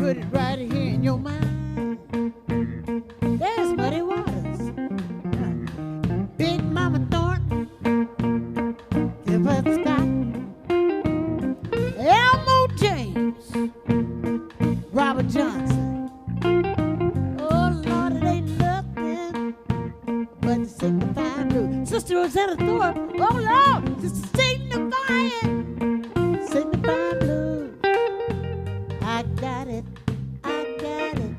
put it right here in your mind. There's muddy waters. Big Mama Thornton, Gilbert Scott, Elmo James, Robert Johnson. Oh Lord, it ain't nothing but the signifying blues. Sister Rosetta Thorpe, oh Lord, just signifying blues. I got it, I got it.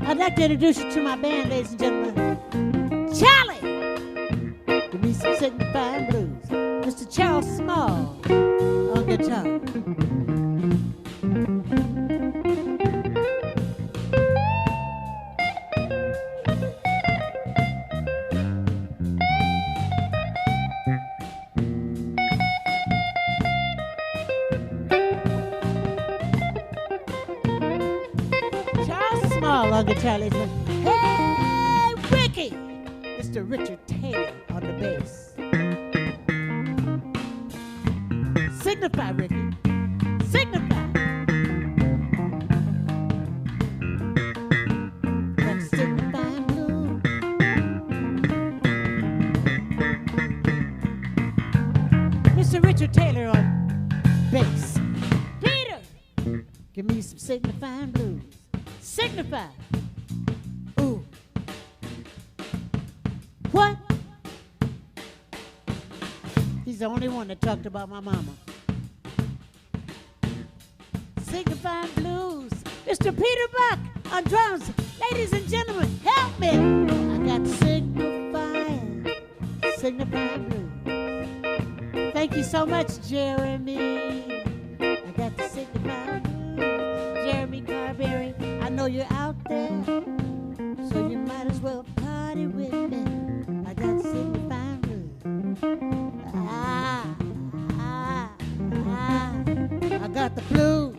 I'd like to introduce you to my band, ladies and gentlemen. Charlie, give me some signifying blues. Mr. Charles Small on guitar. On guitar, ladies and gentlemen. Hey, Ricky! Mr. Richard Taylor on the bass. Signify, Ricky. Signify. That's signifying blue. Mr. Richard Taylor on bass. Peter! Give me some signifying blues. Signify. Ooh. What? He's the only one that talked about my mama. Signifying blues. Mr. Peter Buck on drums. Ladies and gentlemen, help me. I got signifying blues. Thank you so much, Jeremy. I got the signifying blues. Jeremy Carberry. I know you're out there, so you might as well party with me. I got signifying blues. I got the blues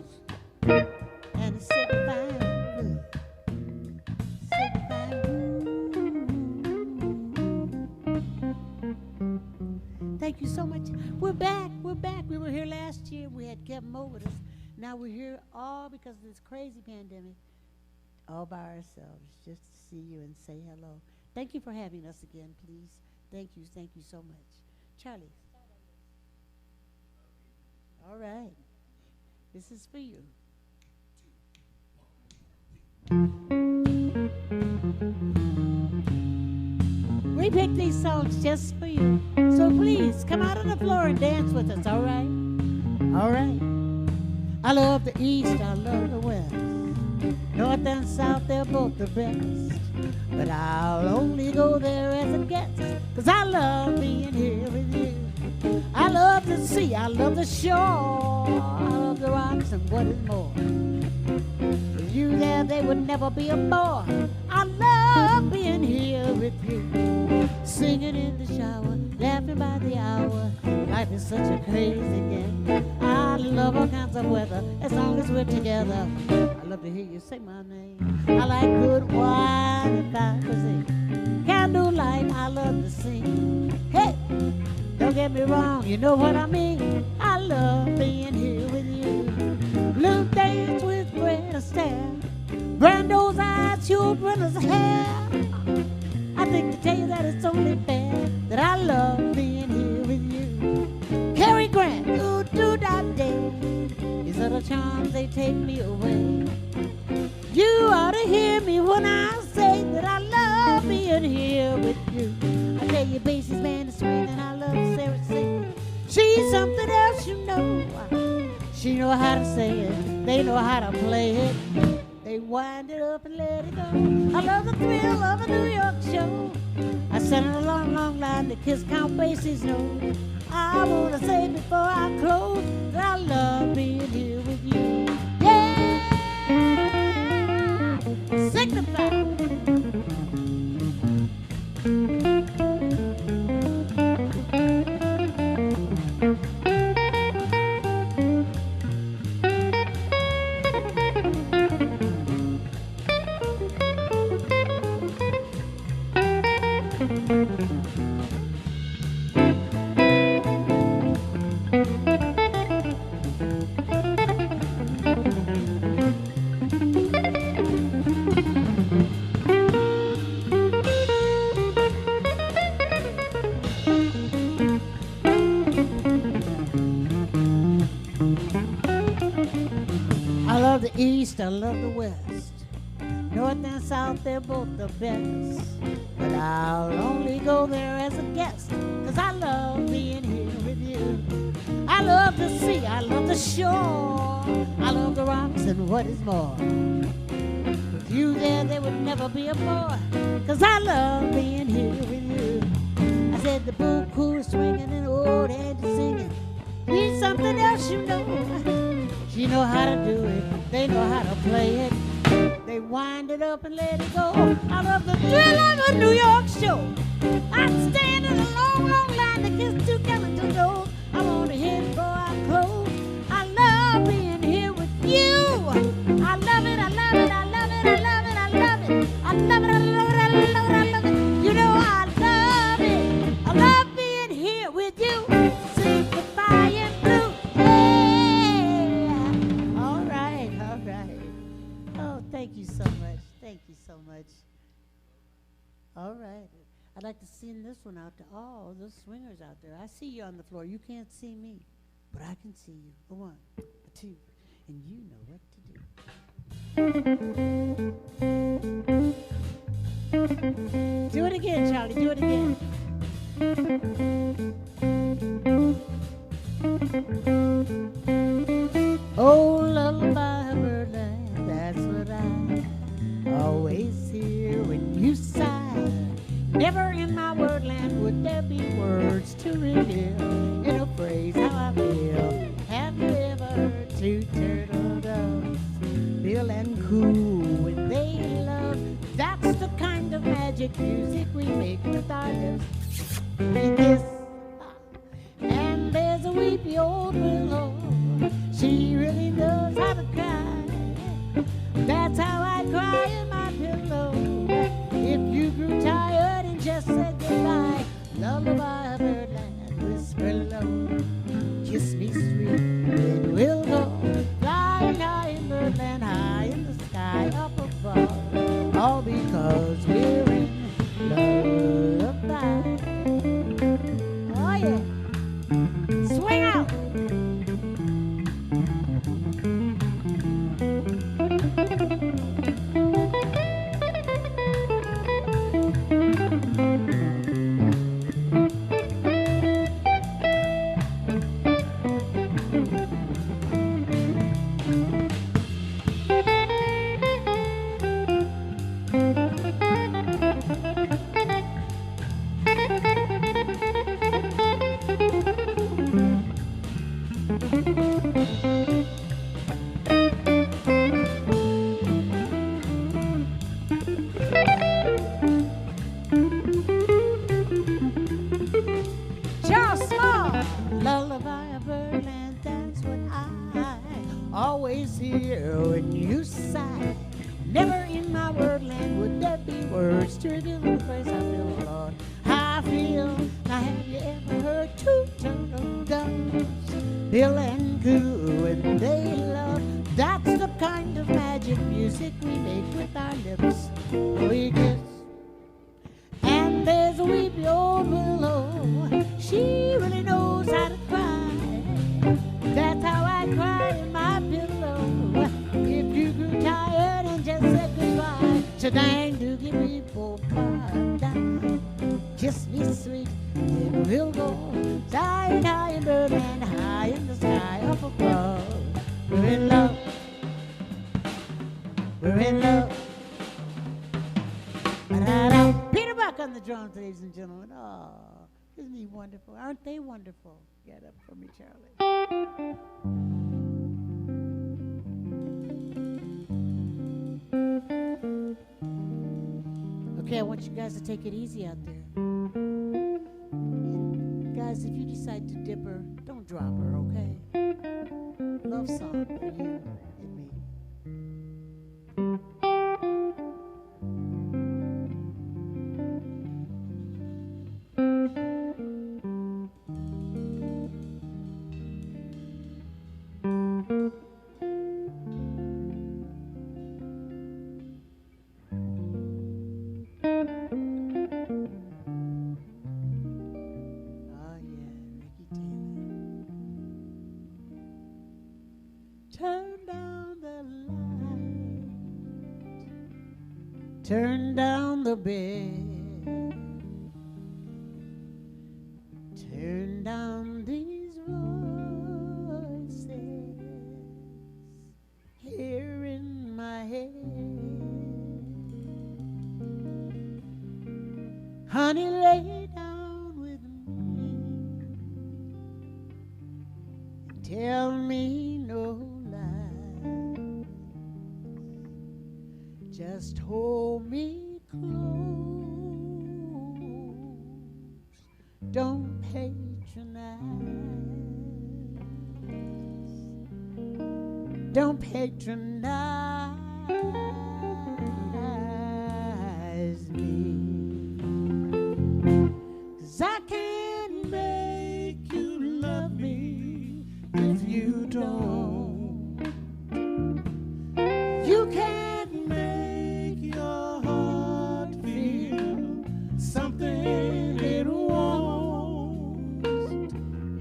and the signifying blues. Signifying blues. Thank you so much. We're back. We were here last year. We had Kevin Mo with us. Now we're here all because of this crazy pandemic. All by ourselves, just to see you and say hello. Thank you for having us again, please. Thank you so much. Charlie. All right. This is for you. We picked these songs just for you. So please, come out on the floor and dance with us, all right? All right. I love the East, I love the West. North and South, they're both the best. But I'll only go there as a guest, 'cause I love being here with you. I love the sea, I love the shore, I love the rocks and what is more. With you there, they would never be a bore. I love being here with you. Singing in the shower, laughing by the hour. Life is such a crazy game. I love all kinds of weather, as long as we're together. I love to hear you say my name. I like good wine and fine cuisine. Candlelight, I love to sing. Hey, don't get me wrong, you know what I mean. I love being here with you. Blue days with Fred Astaire. Brando's eyes, children's hair. I think to tell you that it's only fair that I love being here with you. Cary Grant, ooh, do that day. These are the charms, they take me away. You ought to hear me when I say that I love being here with you. I tell you, Basie's band is sweet and I love Sarah singing. She's something else, you know. She know how to say it, they know how to play it. They wind it up and let it go. I love the thrill of a New York show. I sat in a long, long line to kiss Count Basie's nose. I want to say before I close that I love being here with you. Yeah! Signify! love the East, I love the West. North and South, they're both the best. But I'll only go there as a guest, 'cause I love being here with you. I love the sea, I love the shore, I love the rocks and what is more. With you there would never be a bore, 'cause I love being here with you. I said the buku is swinging and old head is singing. Need something else, you know. She know how to do it, they know how to play it. They wind it up and let it go. I love the thrill of a New York show. I'd stand in a long, long line to kiss two chemicals gold. I want to hit for our clothes. I love being here with you. I love it, I love it, I love it, I love it, I love it. I love it, I love it, I love it, I love it. You know I love it. I love being here with you. Simplifying blue. Yeah. All right, all right. Oh, thank you so much. Thank you so much. All right. I'd like to send this one out to all those swingers out there. I see you on the floor. You can't see me, but I can see you. A one, a two, and you know what to do. Do it again, Charlie. Do it again. Oh, lullaby, birdland, that's what I always hear when you sigh. Never in my wordland would there be words to reveal in a phrase how I feel. Have you ever heard two turtle doves, Bill and Coo, when they love? That's the kind of magic music we make with our lips. We kiss, and there's a weepy old willow. She really knows how to cry. That's how I cry in my pillow. If you grew tired and just said goodbye, lullaby, birdland, whisper low. Kiss me sweet, then we'll go flying high in birdland, high in the sky up above. All because we're in lullaby. Oh yeah. Swing out. Lullaby of birdland, that's what I always hear when you sigh. Never in my wordland would there be words to reveal the place I feel, Lord. How I feel. Now have you ever heard two turtle doves, Bill and Coo, and they love? That's the kind of magic music we make with our lips. We kiss, and there's a weepy old willow. She really knows how to cry. That's how I cry in my pillow. If you grew tired and just said goodbye, shadang doogie bee bo ba. Kiss me sweet, then we'll go flying high in birdland, high in the sky up above. We're in love. We're in love. Peter Buck on the drums, ladies and gentlemen. Oh, isn't he wonderful? Aren't they wonderful? Get up for me, Charlie. Okay, I want you guys to take it easy out there. And guys, if you decide to dip her, don't drop her, okay? Love song for you and me. Turn down the light. turn down the bed, turn down these voices here in my head. Honey, lay down with me and tell me no lies. Just hold me close, don't patronize, don't patronize me. 'Cause I can't make you love me if you don't. You can't make your heart feel something it wants.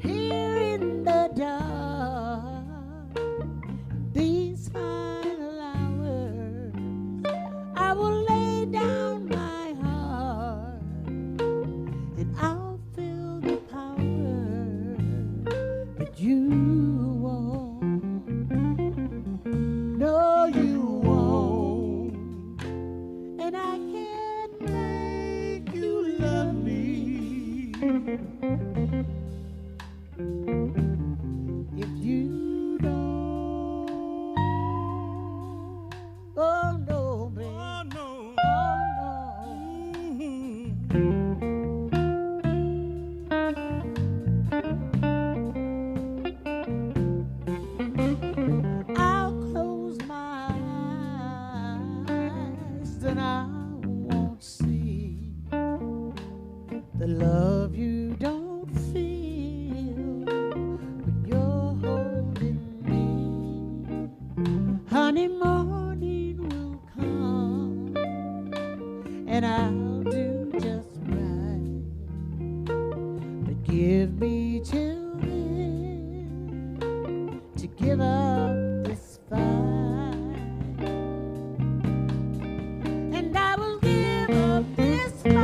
Here in the dark, these final hours, I will lay down my heart and I'll feel the power, but you won't. No, you won't. And I can't make you love me if you don't. Oh no, baby. Oh no. Oh no. I'll close my eyes, then I won't see the love you don't feel when you're holding me. Honey, morning will come and I'll do just right, but give me till then to give up this fight, and I will give up this fight.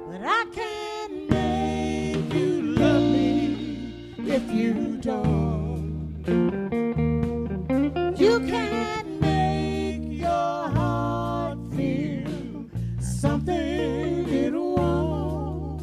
But I can't make you love me if you don't. You can't make your heart feel something it won't.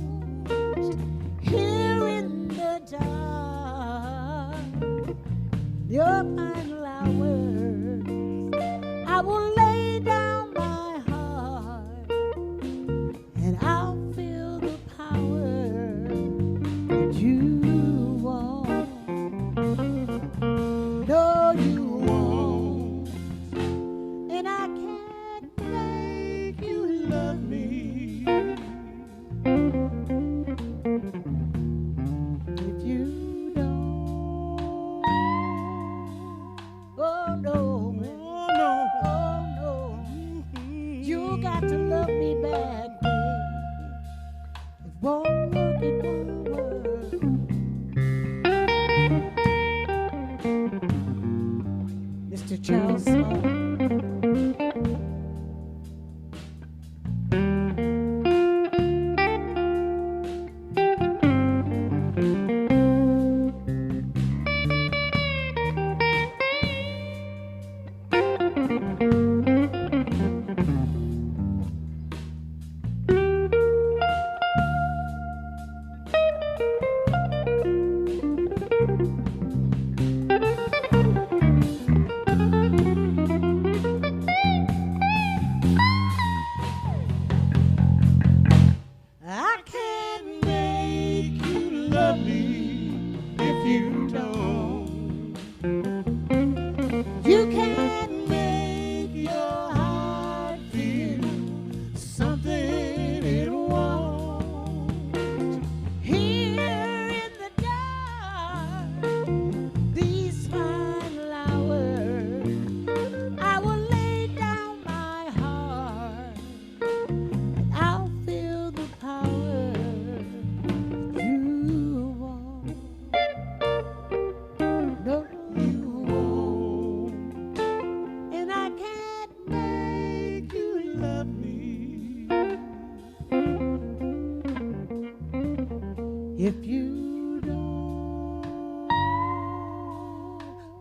If you don't,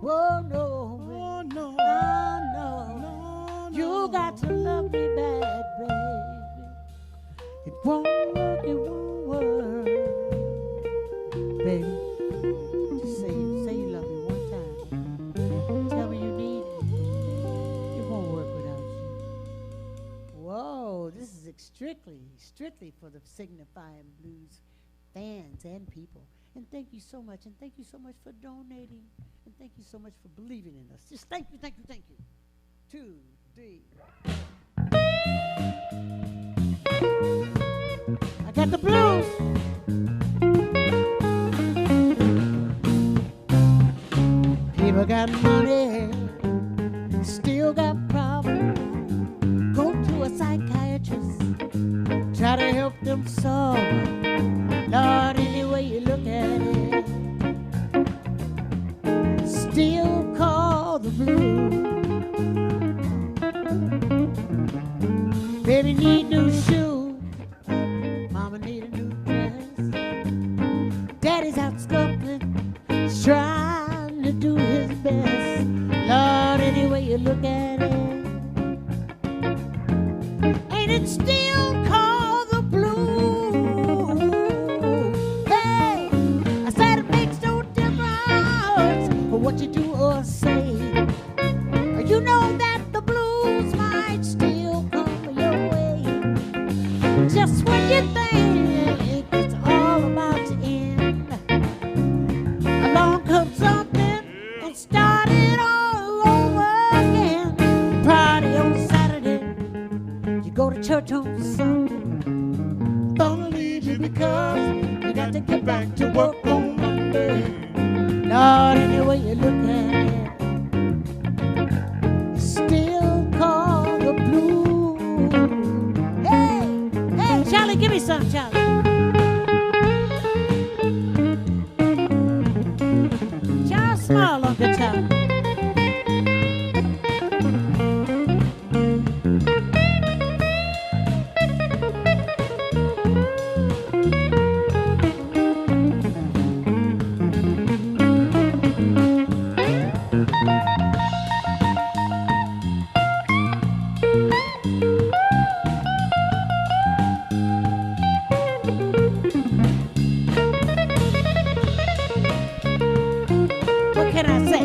oh no, Oh no, no, you got to love me back, baby. It won't work, baby. Just say you love me one time. Tell me you need me. It won't work without you. Whoa, this is strictly for the signifying blues fans and people. And thank you so much. And thank you so much for donating. And thank you so much for believing in us. Just thank you. 2, 3. I got the blues. People got money, still got problems. Go to a psychiatrist, try to help them solve it. Lord, any way you look at it, still call the blues. Baby need new shoes, mama need a new dress. Daddy's out scuffling, trying to do his best. Lord, any way you look at it, ain't it still called the blues? Hey, I said it makes no difference what you do or say. You know that the blues might still come your way. Just when you think it's all about to end, along comes something and start it all over again. Party on Saturday, you go to church on Sunday. Don't leave you because you got to get back to work on Monday. Lord, any way you look at it, still call the blues. Hey, Charlie, give me some, Charlie. Charles Small on guitar. What can I say?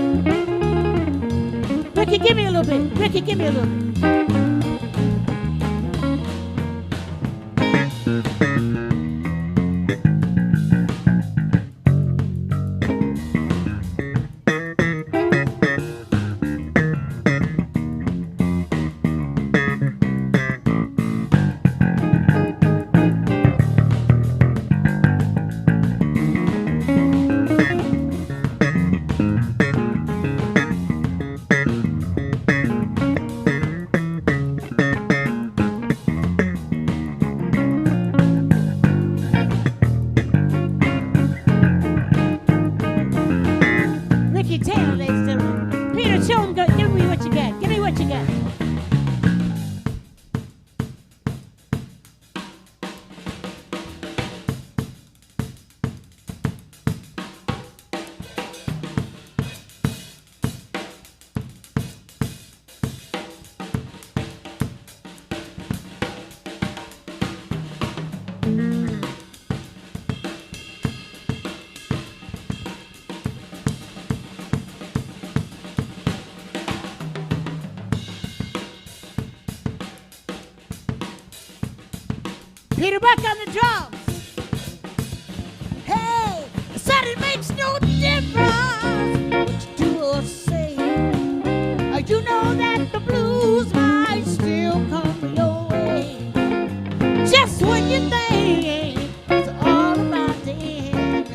Ricky, give me a little bit. Ricky, give me a little bit. Ricky Taylor, ladies and gentlemen. Peter, show him, give me what you got. Give me what you got. Peter Buck on the drums. Hey, I said it makes no difference what you do or say. You know that the blues might still come your way. Just when you think it's all about to end,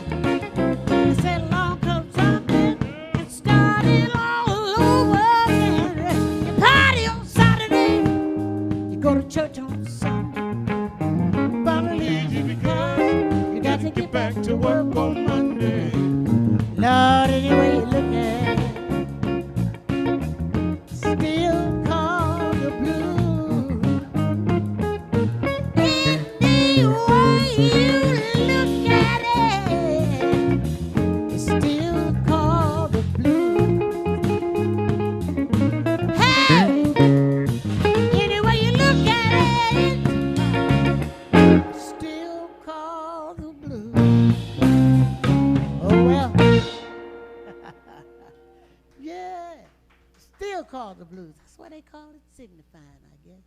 I said along comes something and start it all over again. You party on Saturday, you go to church on Sunday. Because you got to get back to work on Monday. Lord, any way you look at it, still call the blues. Any way you look at the blues. That's why they call it signifying, I guess.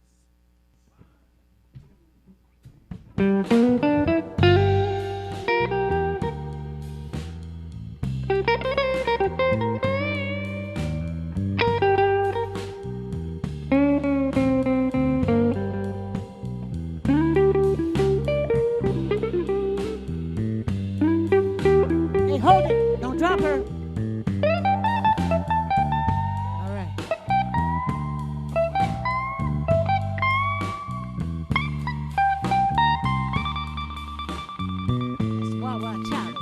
Hey, hold it. Don't drop her. All right. It's Wawa Charlie.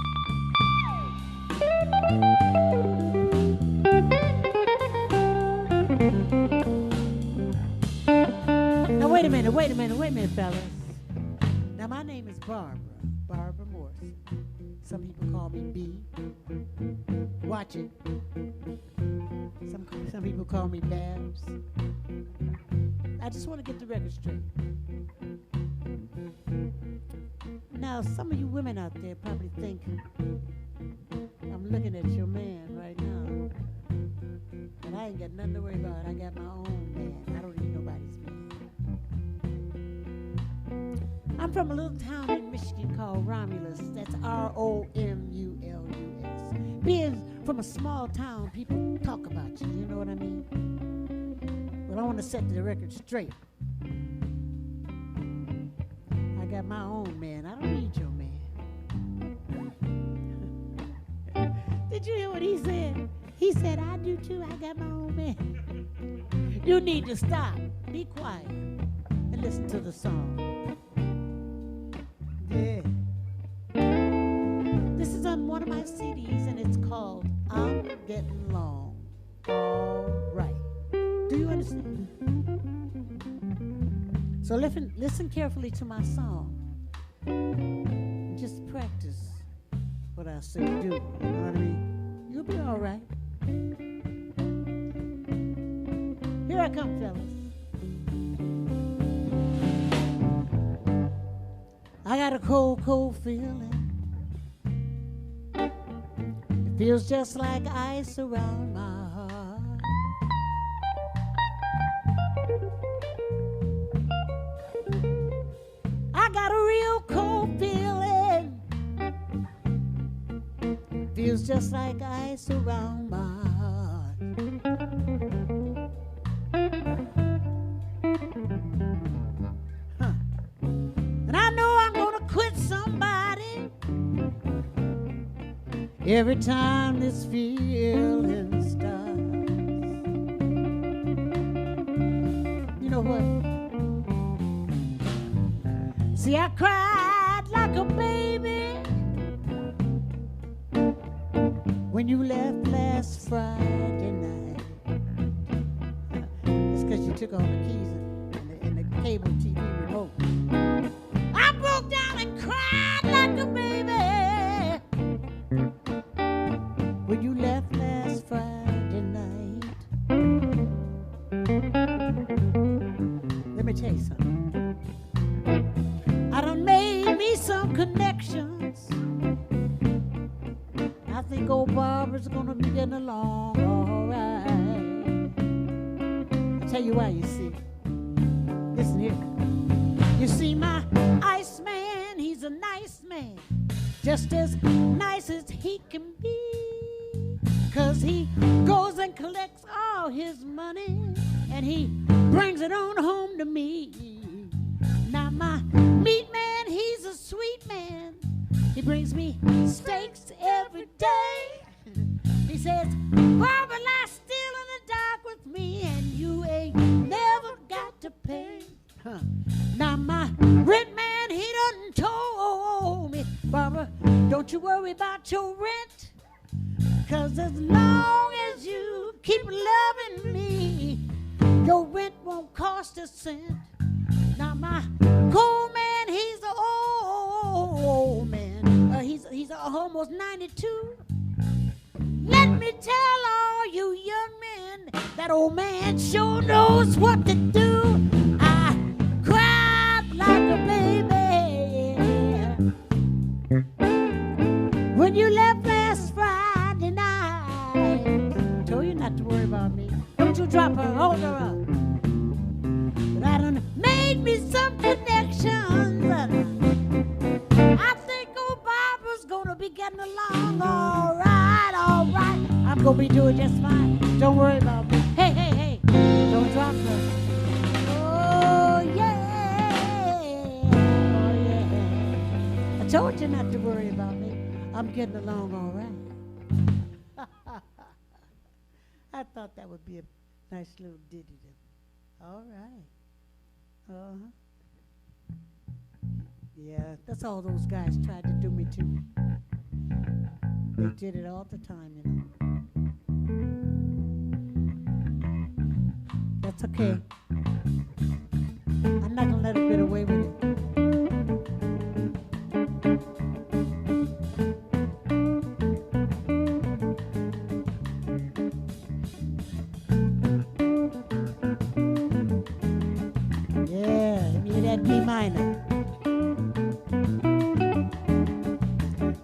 Now wait a minute, fellas. Now my name is Barbara Morrison. Some people call me B. Watch it. Some people call me Babs. I just want to get the record straight. Now, some of you women out there probably think I'm looking at your man right now, and I ain't got nothing to worry about. I got my own man. I don't need nobody's man. I'm from a little town in Michigan called Romulus. That's Romulus. Being from a small town, people talk about you. You know what I mean? Well, I want to set the record straight. I got my own man. I don't need your man. Did you hear what he said? He said, I do too. I got my own man. You need to stop. Be quiet and listen to the song. Yeah. This is on one of my CDs, and it's called I'm Getting Long. All right. Do you understand? So listen carefully to my song. And just practice what I say do. You know what I mean? You'll be all right. Here I come, fellas. I got a cold, cold feeling. It feels just like ice around my heart. I got a real cold feeling. It feels just like ice around my heart. And I know I'm gonna quit somebody every time this feeling starts. You know what? See, I cried like a baby when you left last Friday night. It's because you took all the keys and the cable TV remote. I broke down and cried like a baby when you left last Friday night. Let me tell you something. I done made me some connections. I think old Barbara's gonna be getting along all right. I'll tell you why, you see. Listen here. You see, my Iceman, he's a nice man, just as nice as he can be, 'cause he goes and collects all his money and he brings it on home to me. Now my meat man, he's a sweet man. He brings me steaks every day. He says, Barbara, lie still in the dark with me and you ain't never got to pay. Now my rent man, he done told me, Barbara, don't you worry about your rent, 'cause as long as you keep loving me, your rent won't cost a cent. Now my coal man, he's an old man. He's almost 92. Let me tell all you young men, that old man sure knows what to do. I cried like a baby when you left last Friday night. I told you not to worry about me. Don't you drop her. gonna be doing just fine. Don't worry about me. Hey, hey, hey, don't drop them. Oh yeah, oh yeah. I told you not to worry about me. I'm getting along all right. I thought that would be a nice little ditty to me. All right. Uh-huh. Yeah, that's all those guys tried to do me too. They did it all the time, you know. That's okay. I'm not gonna let it get away with it. Yeah, give me that B minor.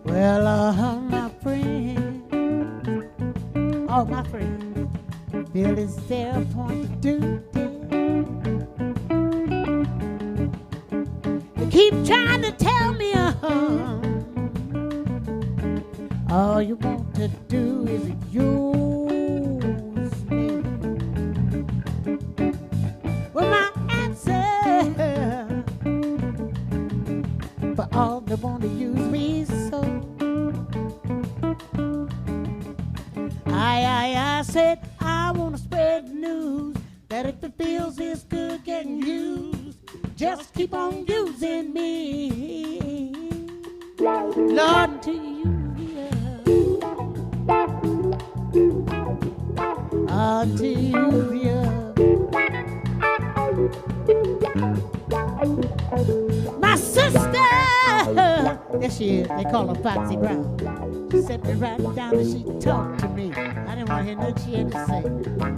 Well, my friend, all my friends, feel it's their point of duty. They keep trying to tell me, all you want to do is use me. Well, my answer, for all they want to use me so. I said I want to spread the news that if it feels this good getting used, just keep on using me. Lord, until you until you my sister, there she is, they call her Foxy Brown. She set me right down and she talked to me. I didn't want to hear nothing she had to say,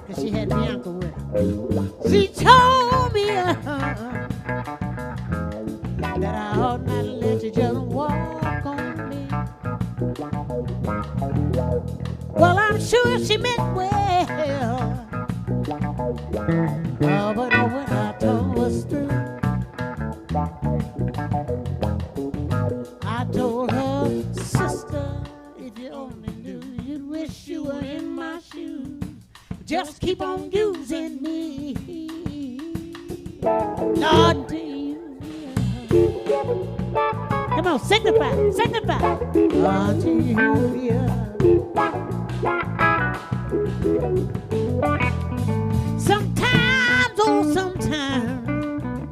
because she had Bianca with her. She told me that I ought not to let you just walk on me. Well, I'm sure she meant well. Oh, but when I told her through, I told her, sister, if you only knew, you'd wish you were in my shoes. Just keep on using me. Lord, do you? Come on, signify, signify. Lord, do you? Sometimes, oh, sometimes,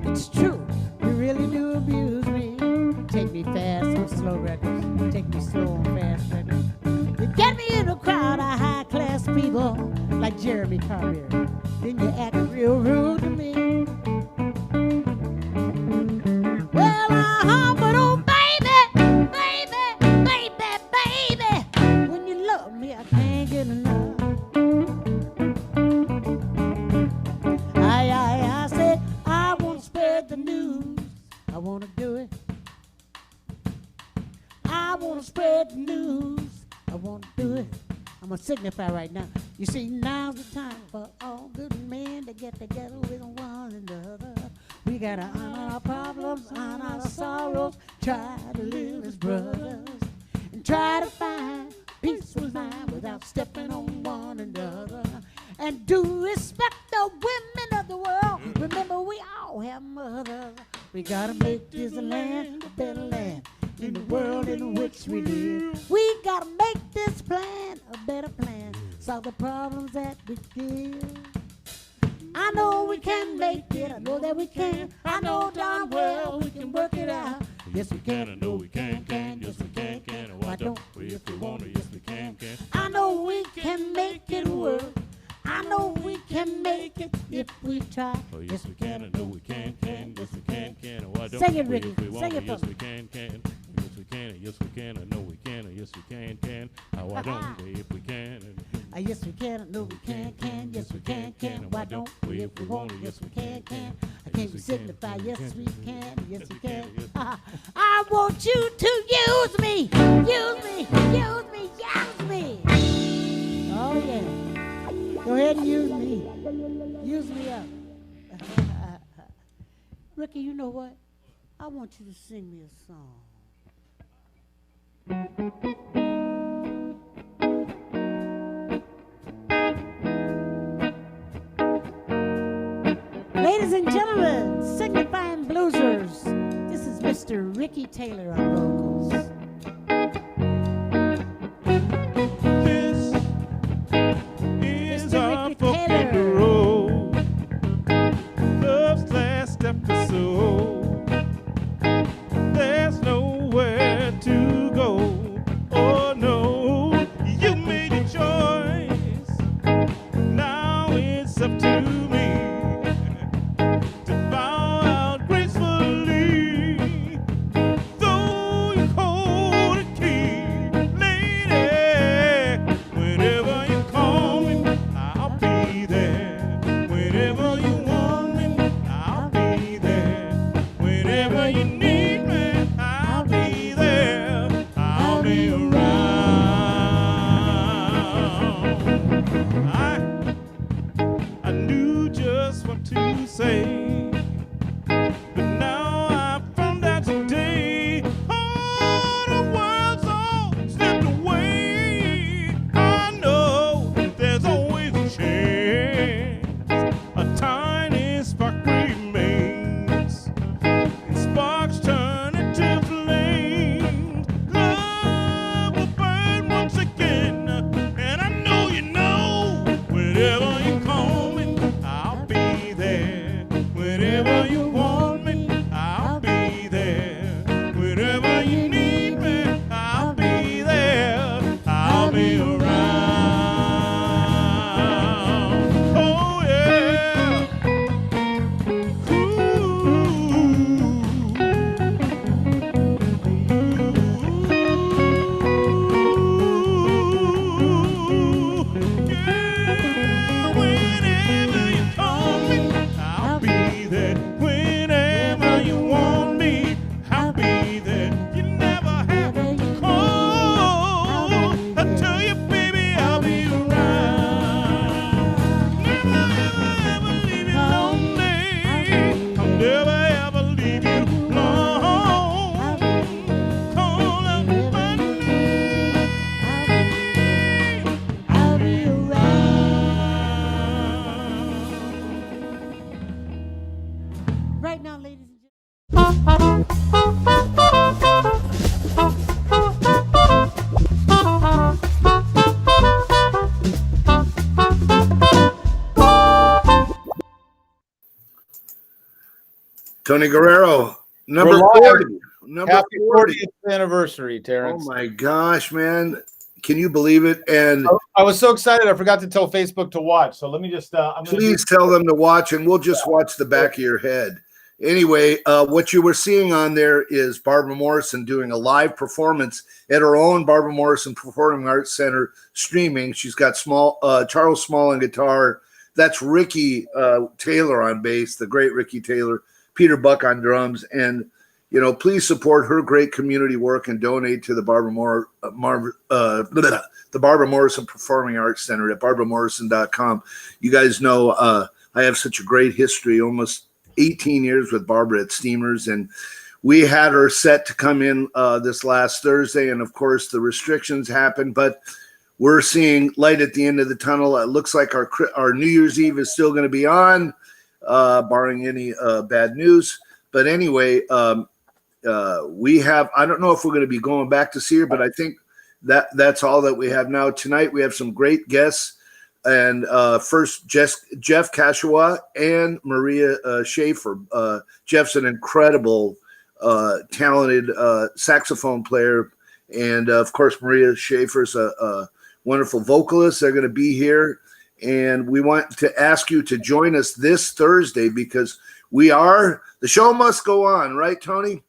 it's true, you really do abuse me. Take me fast on slow records, take me slow on fast records. You get me in a crowd of high-class people like Jeremy Carmier. Then you act real rude to me. Well, but oh, baby, baby, baby, baby, when you love me, I can't get enough. I said, I want to spread the news. I want to do it. I want to spread the news. I want to do it. I'm going to signify right now. You see, now's the time for all good men to get together with one another. We got to honor our problems, honor our sorrows, try to live as brothers, and try to find peace with mind without stepping on one another. And do respect the women of the world. Remember, we all have mothers. We got to make this land a better land in the world in which we live. We got to make this plan a better plan. Solve the problems that we feel. I know we can make it. I know that we can. I know darn well we can work it out. Yes, we can. I know we can. Yes, we can. Why don't we if we want to? Yes, we can. I know we can make it work. I know we can make it if we try. Oh, yes, we can. I know we can. Yes, we can. Why don't sing it, Ricky. Sing it yes, for we me. can. Yes, we can. Yes, we can. I know we can. Yes, we can. Why don't we if we can? Yes, we can. I know we can. Yes, we can. Why don't we if we want to? Yes, we can. I can't signify. Yes, we can. Yes, we can. I want you to use me. Use me. Use me. Use me. Oh, yeah. Go ahead and use me. Use me up. Ricky, you know what? I want you to sing me a song. Mr. Ricky Taylor on vocals. This is Mr. our Ricky fork in the Taylor. road. Love's last episode. There's nowhere to go. Oh no, you made a choice. Now it's up to me to bow out gracefully. Though you hold a key, lady, whenever you call me, I'll be there. Whenever you want me, I'll be there. Whenever you need me, I'll be there. I'll be around. I knew just what to say, but now I found out today, oh, the world's all slipped away. I know there's always a chance, a tiny spark remains, and sparks turn into flames. Love will burn once again, and I know you know. Whenever you call me, I'll be there. Whenever you want me, I'll be there. Whenever you need me, I'll be there. I'll be around. Oh yeah. Yeah, whenever you call me, I'll be there. Whenever you want me, I'll be there. You never have to call. I tell you, baby, I'll be around. Never ever leave you lonely. I'll never ever leave you alone. Call up my name. I'll be around. Right now, ladies and gentlemen. Tony Guerrero, number We're live. 40. Number Happy 40. 40th anniversary, Oh Terrence. my gosh, man. Can you believe it? And I was so excited I forgot to tell Facebook to watch. So let me just I'm gonna please tell them to watch, and we'll just watch the back of your head. Anyway, what you were seeing on there is Barbara Morrison doing a live performance at her own Barbara Morrison Performing Arts Center streaming. She's got Charles Small on guitar. That's Ricky Taylor on bass, the great Ricky Taylor, Peter Buck on drums. And, you know, please support her great community work and donate to the Barbara Morrison Performing Arts Center at barbaramorrison.com. You guys know I have such a great history, almost 18 years with Barbara at Steamers, and we had her set to come in this last Thursday, and of course the restrictions happened, but we're seeing light at the end of the tunnel. It looks like our New Year's Eve is still going to be on, barring any bad news. But anyway, we have, I don't know if we're going to be going back to see her, but I think that's all that we have now. Tonight we have some great guests. And first, Jeff KASHIWA and Maria SCHAFER. Jeff's an incredible, talented saxophone player. And, of course, Maria SCHAFER's a wonderful vocalist. They're going to be here. And we want to ask you to join us this Thursday because the show must go on, right, Tony?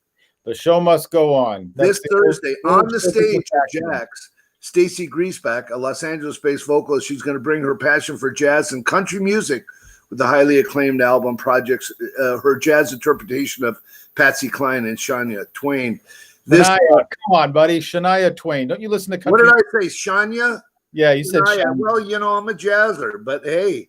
The show must go on. This Thursday on the stage at JAX. Stacy Griesbach, a Los Angeles-based vocalist, she's going to bring her passion for jazz and country music with the highly acclaimed album projects, her jazz interpretation of Patsy Cline and Shania Twain. Come on, buddy. Shania Twain. Don't you listen to country? What did I say, Shania? Yeah, you said Shania. Well, you know, I'm a jazzer, but hey,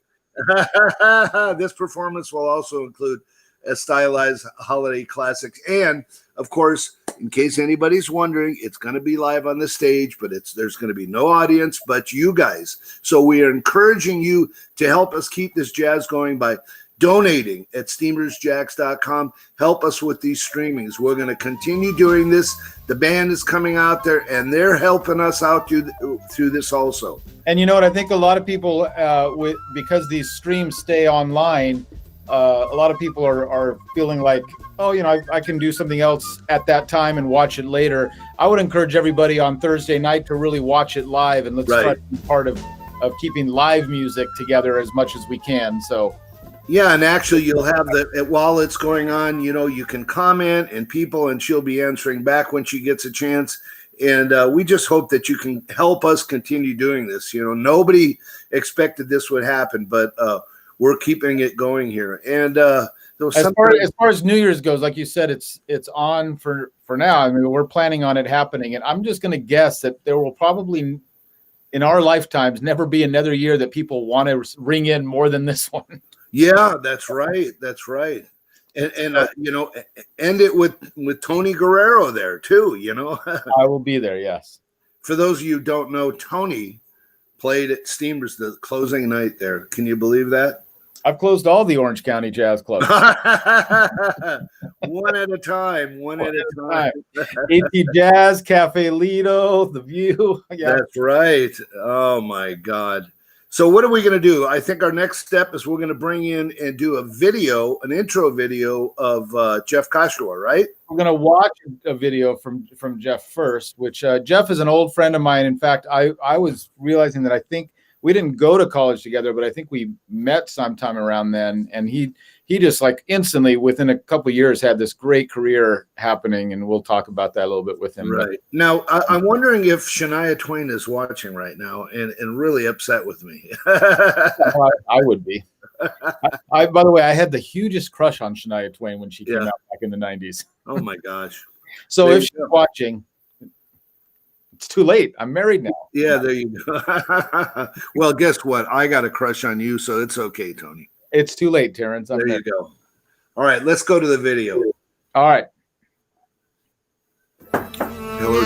this performance will also include a stylized holiday classics. And, of course, in case anybody's wondering, it's going to be live on the stage, but there's going to be no audience but you guys. So we are encouraging you to help us keep this jazz going by donating at steamersjax.com. Help us with these streamings. We're going to continue doing this. The band is coming out there, and they're helping us out through this also. And you know what? I think a lot of people, because these streams stay online, a lot of people are feeling like, oh, you know, I can do something else at that time and watch it later. I would encourage everybody on Thursday night to really watch it live, and let's try to be part of keeping live music together as much as we can. So. Yeah, and actually you'll have while it's going on, you know, you can comment and she'll be answering back when she gets a chance. And we just hope that you can help us continue doing this. You know, nobody expected this would happen, but we're keeping it going here. And as far as New Year's goes, like you said, it's on for now. I mean, we're planning on it happening, and I'm just going to guess that there will probably, in our lifetimes, never be another year that people want to ring in more than this one. Yeah, that's right. That's right. And you know, end it with Tony Guerrero there too, you know. I will be there, yes. For those of you who don't know, Tony played at Steamers the closing night there. Can you believe that? I've closed all the Orange County jazz clubs. One at a time. AT Jazz, Cafe Lido, The View. Yeah. That's right. Oh my God. So what are we going to do? I think our next step is we're going to bring in and do an intro video of Jeff Kashiwa, right? We're going to watch a video from Jeff first, which Jeff is an old friend of mine. In fact, I was realizing that I think we didn't go to college together, but I think we met sometime around then. And he just like instantly within a couple of years had this great career happening. And we'll talk about that a little bit with him. Right. Now, I'm wondering if Shania Twain is watching right now and really upset with me. I would be. By the way, I had the hugest crush on Shania Twain when she came out back in the 90s. Oh my gosh. So if she's watching, it's too late. I'm married now. Yeah, there you go. Well, guess what? I got a crush on you, so it's okay, Tony. It's too late, Terrence. There you go. All right, let's go to the video. All right. Hello.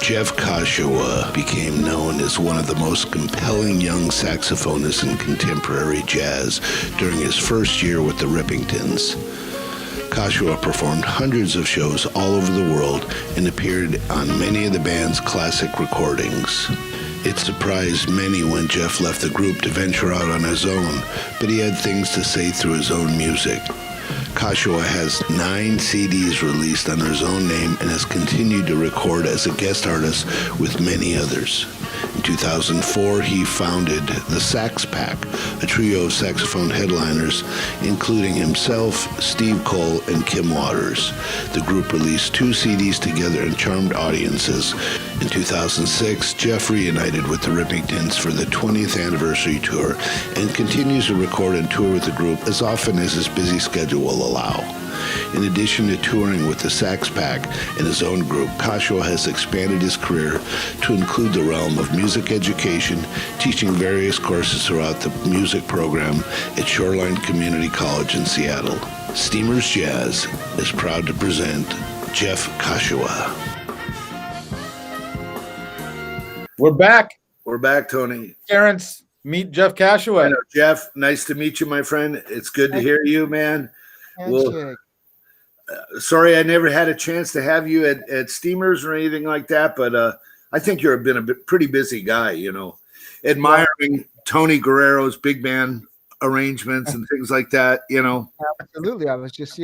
Jeff KASHIWA became known as one of the most compelling young saxophonists in contemporary jazz during his first year with the Rippingtons. KASHIWA performed hundreds of shows all over the world and appeared on many of the band's classic recordings. It surprised many when Jeff left the group to venture out on his own, but he had things to say through his own music. KASHIWA has 9 CDs released under his own name and has continued to record as a guest artist with many others. In 2004, he founded the Sax Pack, a trio of saxophone headliners, including himself, Steve Cole, and Kim Waters. The group released 2 CDs together and charmed audiences. In 2006, Jeff reunited with the Rippingtons for the 20th anniversary tour and continues to record and tour with the group as often as his busy schedule will allow. In addition to touring with the Sax Pack and his own group, KASHIWA has expanded his career to include the realm of music education, teaching various courses throughout the music program at Shoreline Community College in Seattle. Steamers Jazz is proud to present Jeff KASHIWA. We're back. We're back, Tony. Terrence, meet Jeff KASHIWA. Hello, Jeff. Nice to meet you, my friend. It's good to hear you, man. Well, sorry I never had a chance to have you at Steamers or anything like that, but I think you've been a pretty busy guy, you know, admiring Tony Guerrero's big band arrangements and things like that, you know. Absolutely. I was just,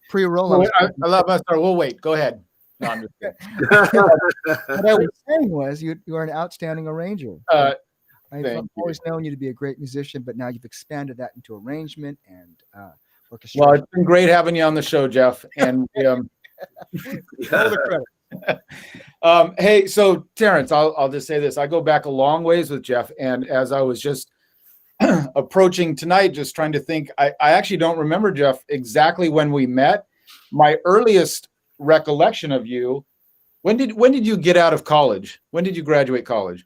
pre-roll. I love my story. We'll wait. Go ahead. No, I'm just kidding. What I was saying was you are an outstanding arranger. I've always known you to be a great musician, but now you've expanded that into arrangement and orchestration. Well, it's been great having you on the show, Jeff. And hey, so Terrence, I'll just say this. I go back a long ways with Jeff, and as I was just approaching tonight, just trying to think, I actually don't remember, Jeff, exactly when we met. My earliest recollection of you, when did you get out of college? When did you graduate college?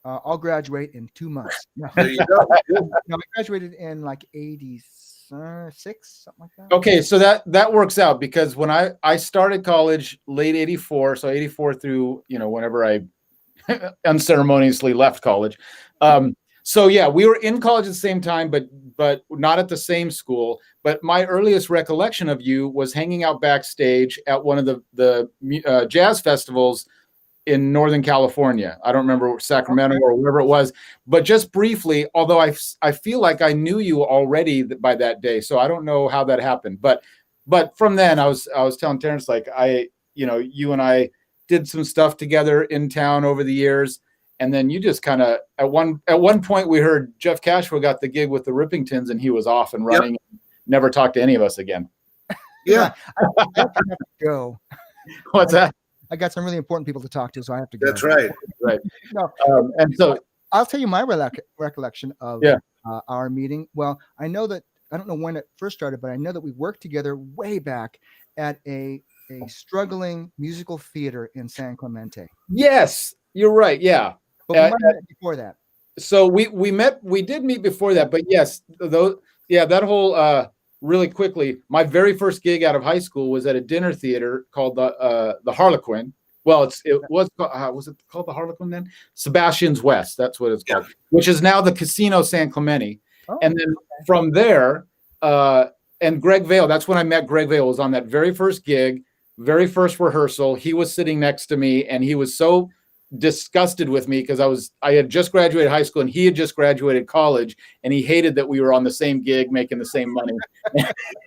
I'll graduate in 2 months. No. There you go. No, I graduated in like 86, something like that. Okay, so that works out because when I started college late 84, so 84 through, whenever I unceremoniously left college. So yeah, we were in college at the same time, but not at the same school. But my earliest recollection of you was hanging out backstage at one of the jazz festivals in Northern California. I don't remember Sacramento or wherever it was, but just briefly, although I feel like I knew you already by that day. So I don't know how that happened, but from then I was telling Terrence, like you and I did some stuff together in town over the years. And then you just kind of, at one point we heard Jeff KASHIWA got the gig with the Rippingtons and he was off and running, and never talked to any of us again. Yeah. I have to go. What's that? I got some really important people to talk to, so I have to go. That's right. Right. No, and so I'll tell you my recollection of our meeting. Well, I know that, I don't know when it first started, but I know that we worked together way back at a struggling musical theater in San Clemente. Yes, you're right. Yeah. But we might have met before that. So we did meet before that, but yes, that whole, really quickly, my very first gig out of high school was at a dinner theater called the Harlequin. Well, it was it called the Harlequin then? Sebastian's West, that's what it's called, which is now the Casino San Clemente. Oh, and then from there, and Greg Vale, that's when I met Greg Vale, was on that very first gig, very first rehearsal. He was sitting next to me, and he was so disgusted with me because I had just graduated high school and he had just graduated college, and he hated that we were on the same gig making the same money.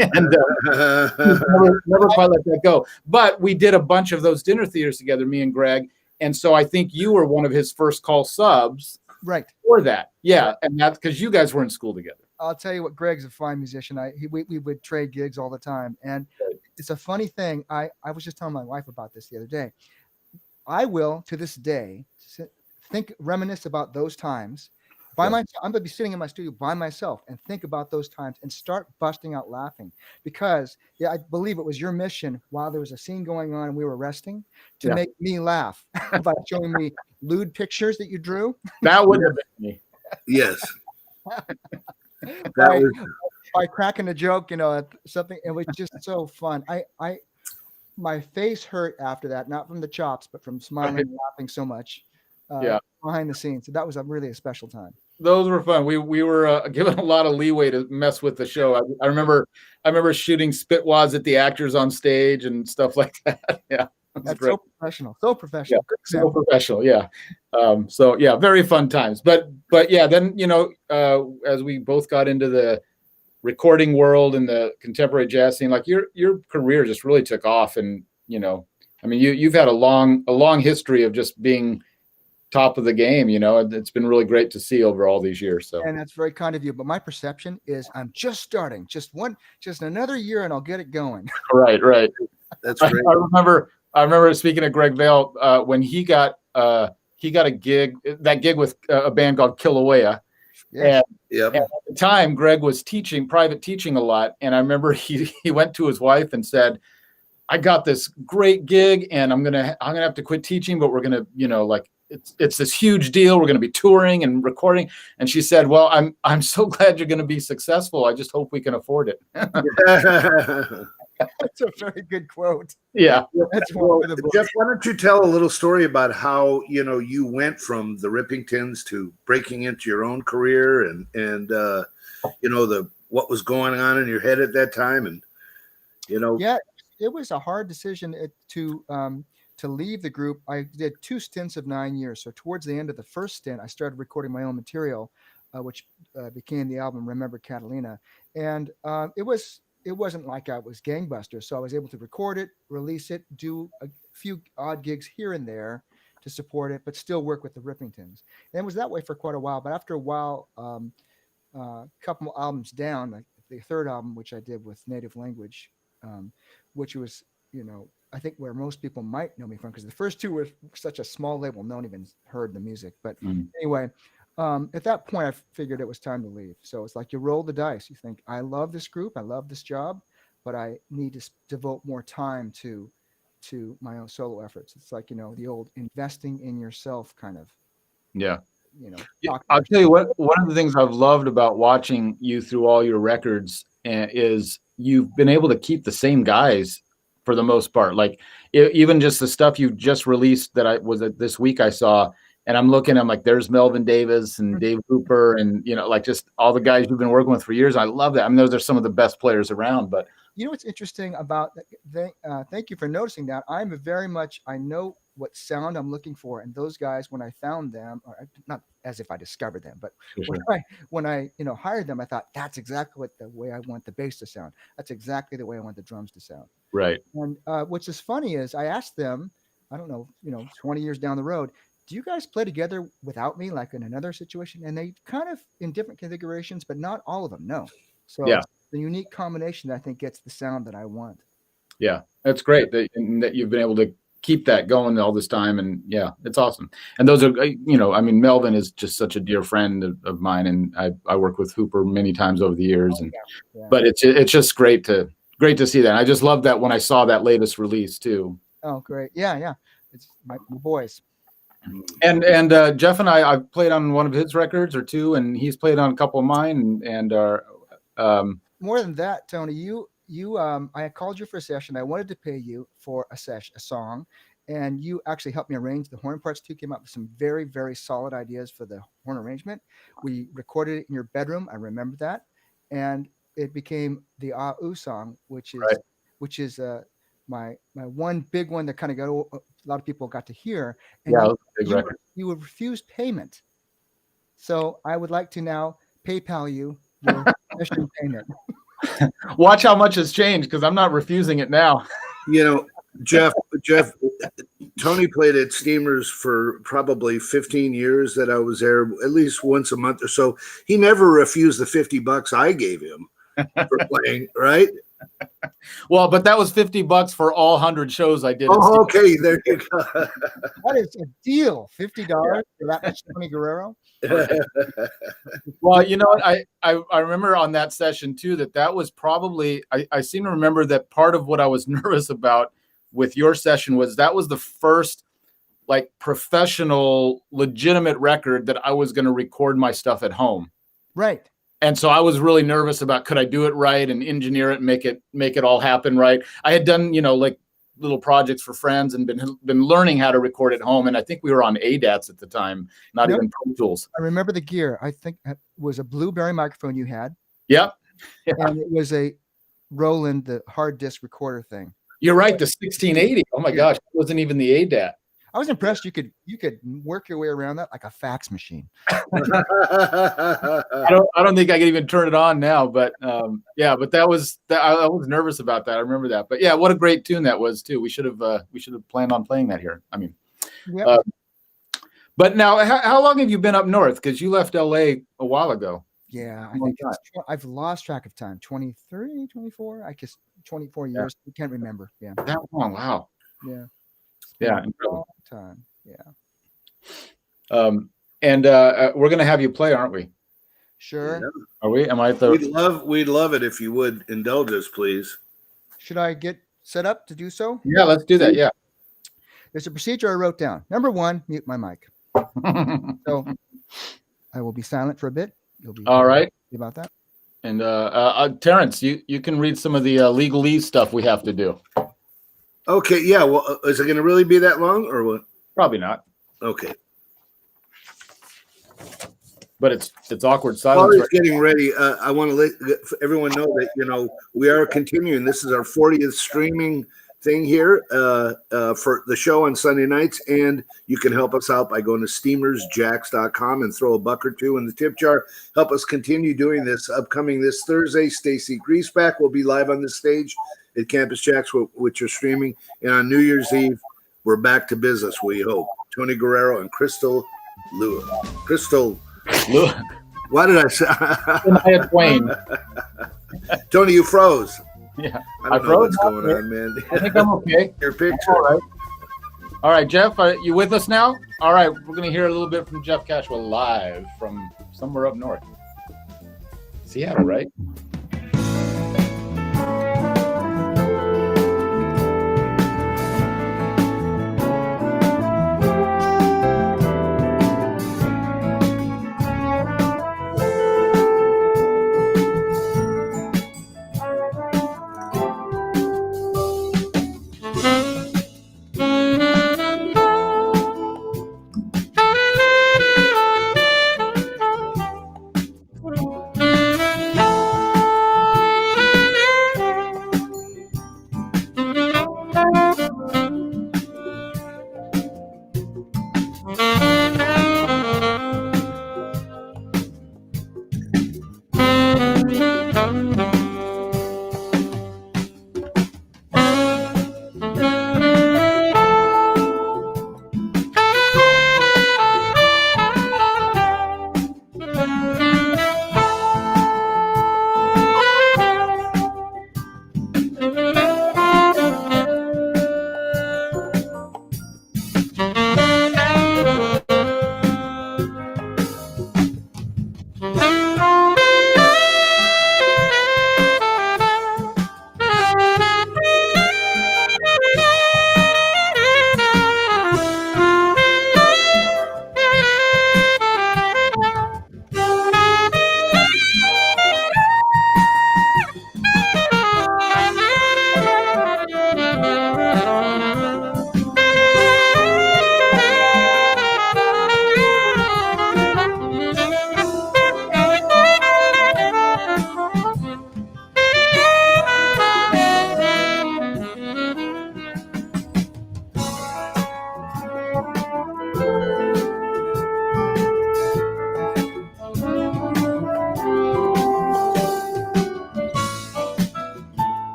And never quite let that go. But we did a bunch of those dinner theaters together, me and Greg, and so I think you were one of his first call subs, right? For that, yeah. And that's because you guys were in school together. I'll tell you what, Greg's a fine musician. We would trade gigs all the time, and it's a funny thing. I was just telling my wife about this the other day. I will, to this day, reminisce about those times by myself. I'm going to be sitting in my studio by myself and think about those times and start busting out laughing because, I believe it was your mission while there was a scene going on and we were resting to make me laugh by showing me lewd pictures that you drew. That would have been me. Yes. By cracking a joke, something. It was just so fun. my face hurt after that, not from the chops, but from smiling and laughing so much Yeah. behind the scenes. So that was really a special time. Those were fun. We were given a lot of leeway to mess with the show. I remember shooting spitwads at the actors on stage and stuff like that. Yeah, that's great. so professional. So professional. Yeah, so professional. Yeah. So yeah, very fun times. But yeah, then as we both got into the recording world and the contemporary jazz scene, like your career just really took off, and I mean you've had a long history of just being top of the game. It's been really great to see over all these years. So, and that's very kind of you. But my perception is I'm just starting, just another year, and I'll get it going. Right. That's great. I remember speaking to Greg Vale when he got a gig with a band called Kilauea. Yeah. And at the time, Greg was private teaching a lot, and I remember he went to his wife and said, "I got this great gig, and I'm gonna have to quit teaching, but we're gonna it's this huge deal. We're going to be touring and recording." And she said, "Well, I'm so glad you're going to be successful. I just hope we can afford it." That's a very good quote. Yeah. That's Jeff, why don't you tell a little story about how you went from the Rippingtons to breaking into your own career, and what was going on in your head at that time, and Yeah, it was a hard decision to leave the group. I did 2 stints of 9 years. So towards the end of the first stint, I started recording my own material, which became the album Remember Catalina. And it wasn't like I was gangbusters. So I was able to record it, release it, do a few odd gigs here and there to support it, but still work with the Rippingtons. And it was that way for quite a while. But after a while, a couple albums down, like the third album, which I did with Native Language, which was, I think where most people might know me from, because the first 2 were such a small label, no one even heard the music. But anyway, at that point, I figured it was time to leave. So it's like you roll the dice. You think, I love this group, I love this job, but I need to devote more time to my own solo efforts. It's like, the old investing in yourself kind of. Yeah. I'll tell you what, one of the things I've loved about watching you through all your records is you've been able to keep the same guys for the most part. Like even just the stuff you just released that this week I saw, and I'm like, there's Melvin Davis and Dave Hooper, and just all the guys you've been working with for years. I love that. I mean, those are some of the best players around. But what's interesting about thank you for noticing that. I'm very much, I know what sound I'm looking for, and those guys, when I found them, or not as if I discovered them, but when I hired them, I thought that's exactly the way I want the bass to sound. That's exactly the way I want the drums to sound. Right. And what's is funny is I asked them, I don't know, 20 years down the road, do you guys play together without me, like in another situation? And they kind of in different configurations, but not all of them. No. So it's the unique combination that I think gets the sound that I want. Yeah, that's great that you've been able to keep that going all this time. And yeah, it's awesome. And those are, I mean, Melvin is just such a dear friend of mine. And I work with Hooper many times over the years. But it's just great to see that. And I just love that when I saw that latest release too. Oh, great. Yeah. It's my boys. And Jeff and I've played on one of his records or 2, and he's played on a couple of mine, and more than that, Tony, I called you for a session. I wanted to pay you for a song, and you actually helped me arrange the horn parts too. Came up with some very, very solid ideas for the horn arrangement. We recorded it in your bedroom. I remember that, and it became the Ah Ooh song, which is my one big one that kind of got a lot of people got to hear. And you would refuse payment, so I would like to now PayPal you your session payment. Watch how much has changed, because I'm not refusing it now. Jeff, Tony played at Steamers for probably 15 years that I was there, at least once a month or so. He never refused the $50 I gave him for playing, right? Well, but that was $50 for all 100 shows I did. Oh, okay, there you go. That is a deal. $50 for that much Tony Guerrero. Well, I remember on that session too that was probably I seem to remember that part of what I was nervous about with your session was that was the first like professional, legitimate record that I was going to record my stuff at home. Right. And so I was really nervous about, could I do it right and engineer it and make it all happen right? I had done, like little projects for friends and been learning how to record at home. And I think we were on ADATs at the time, not even Pro Tools. I remember the gear. I think it was a Blueberry microphone you had. Yep. Yeah. And it was a Roland, the hard disk recorder thing. You're right, the 1680. Oh my gosh, it wasn't even the ADAT. I was impressed you could work your way around that like a fax machine. I don't think I can even turn it on now, but yeah, but I was nervous about that. I remember that. But yeah, what a great tune that was too. We should have planned on playing that here. I mean, Yep. but now how long have you been up north? Because you left LA a while ago. Yeah, I think I've lost track of time. 23, 24, I guess 24 years. I can't remember. Yeah. That long. Wow. Yeah. Yeah. Long time. Yeah. And we're gonna have you play, aren't we? Sure. Yeah. Are we? Am I at the? We'd love it if you would indulge us, please. Should I get set up to do so? Yeah, let's do that. Yeah. There's a procedure I wrote down. Number 1, mute my mic. So I will be silent for a bit. You'll be all right about that. And Terrence, you can read some of the legalese stuff we have to do. Okay, yeah. Well, is it going to really be that long, or what? Probably not. Okay. But it's awkward While silence. he's getting ready, I want to let everyone know that we are continuing. This is our 40th streaming thing here for the show on Sunday nights, and you can help us out by going to steamersjax.com and throw $1 or $2 in the tip jar. Help us continue doing this. Upcoming this Thursday, Stacy Griesbach will be live on the stage at Campus Jax, which are streaming, and on New Year's Eve, we're back to business. We hope. Tony Guerrero and Crystal Lewis. Why did I say? Wayne. Tony, you froze. Yeah, I don't know what's going on, man. I think I'm okay. Your picture. All right, Jeff, are you with us now? All right, we're going to hear a little bit from Jeff Kashiwa live from somewhere up north. Seattle, right?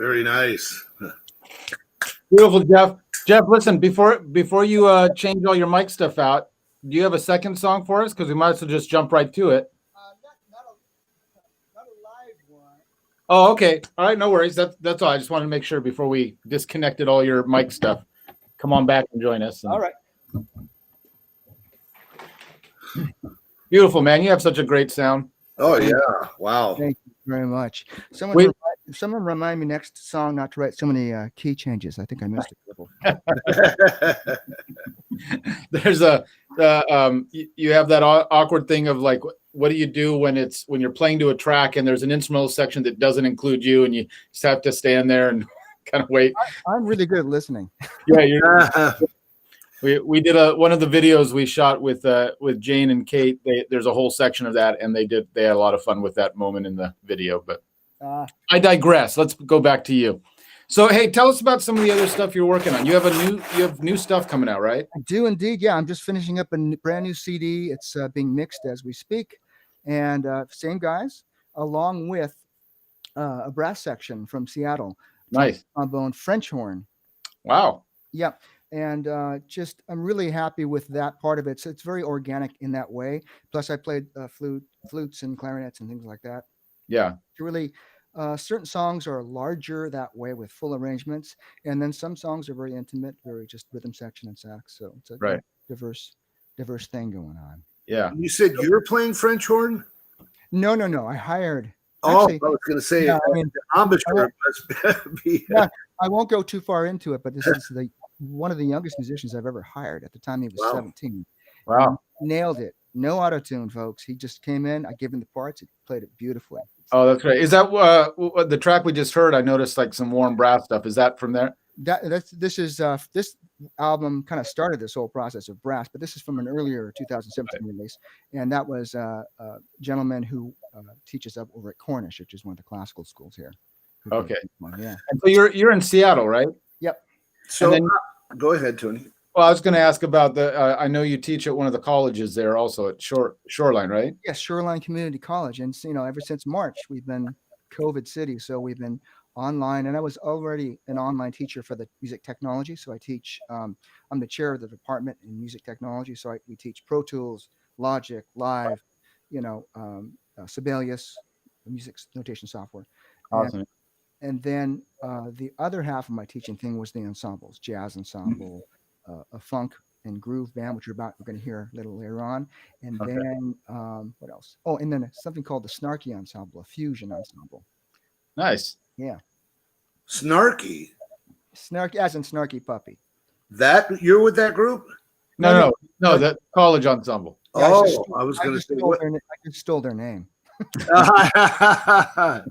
Very nice. Beautiful, Jeff. Jeff, listen, before you change all your mic stuff out, do you have a second song for us? Because we might as well just jump right to it. Not a live one. Oh, okay. All right, no worries. That's all. I just wanted to make sure before we disconnected all your mic stuff. Come on back and join us. All right. Beautiful, man. You have such a great sound. Oh yeah! Wow. Thank you very much. Someone remind me next song not to write so many key changes. I think I missed a couple. There's you have that awkward thing of like, what do you do when you're playing to a track and there's an instrumental section that doesn't include you and you just have to stand there and kind of wait. I'm really good at listening. Yeah, we did one of the videos we shot with Jane and Kate. There's a whole section of that, and they had a lot of fun with that moment in the video. But I digress. Let's go back to you. So, hey, tell us about some of the other stuff you're working on. You have new stuff coming out, right? I do indeed. Yeah, I'm just finishing up a brand new CD. It's being mixed as we speak, and same guys, along with a brass section from Seattle. Nice. Trombone, French horn. Wow. Yep. And I'm really happy with that part of it. So it's very organic in that way. Plus, I played flutes and clarinets and things like that. Yeah. To really, certain songs are larger that way with full arrangements, and then some songs are very intimate, very just rhythm section and sax. So it's a diverse thing going on. Yeah. You said you're playing French horn? No. I hired. Actually, I was going to say, amateur must be. Yeah, I won't go too far into it, but this is one of the youngest musicians I've ever hired. At the time, he was 17. Wow. Nailed it. No auto-tune, folks. He just came in. I gave him the parts. He played it beautifully. Oh, that's great. Is that the track we just heard? I noticed like some warm brass stuff. Is that from there? This album kind of started this whole process of brass, but this is from an earlier 2017 release, and that was a gentleman who teaches up over at Cornish, which is one of the classical schools here. Okay. Yeah. And so you're in Seattle, right? Yep. So go ahead, Tony. Well, I was going to ask about I know you teach at one of the colleges there, also at Shoreline, right? Yes, Shoreline Community College, and ever since March we've been COVID city, so we've been online, and I was already an online teacher for the music technology. So I teach. I'm the chair of the department in music technology, so we teach Pro Tools, Logic, Live, Sibelius, music notation software. Awesome. And then the other half of my teaching thing was the ensembles, jazz ensemble, a funk and groove band, which we're going to hear a little later on. And then what else? Oh, and then something called the Snarky Ensemble, a fusion ensemble. Nice. Yeah. Snarky. Snarky, as in Snarky Puppy. That you're with that group? No, that college ensemble. Yeah, I was going to say I just stole their name.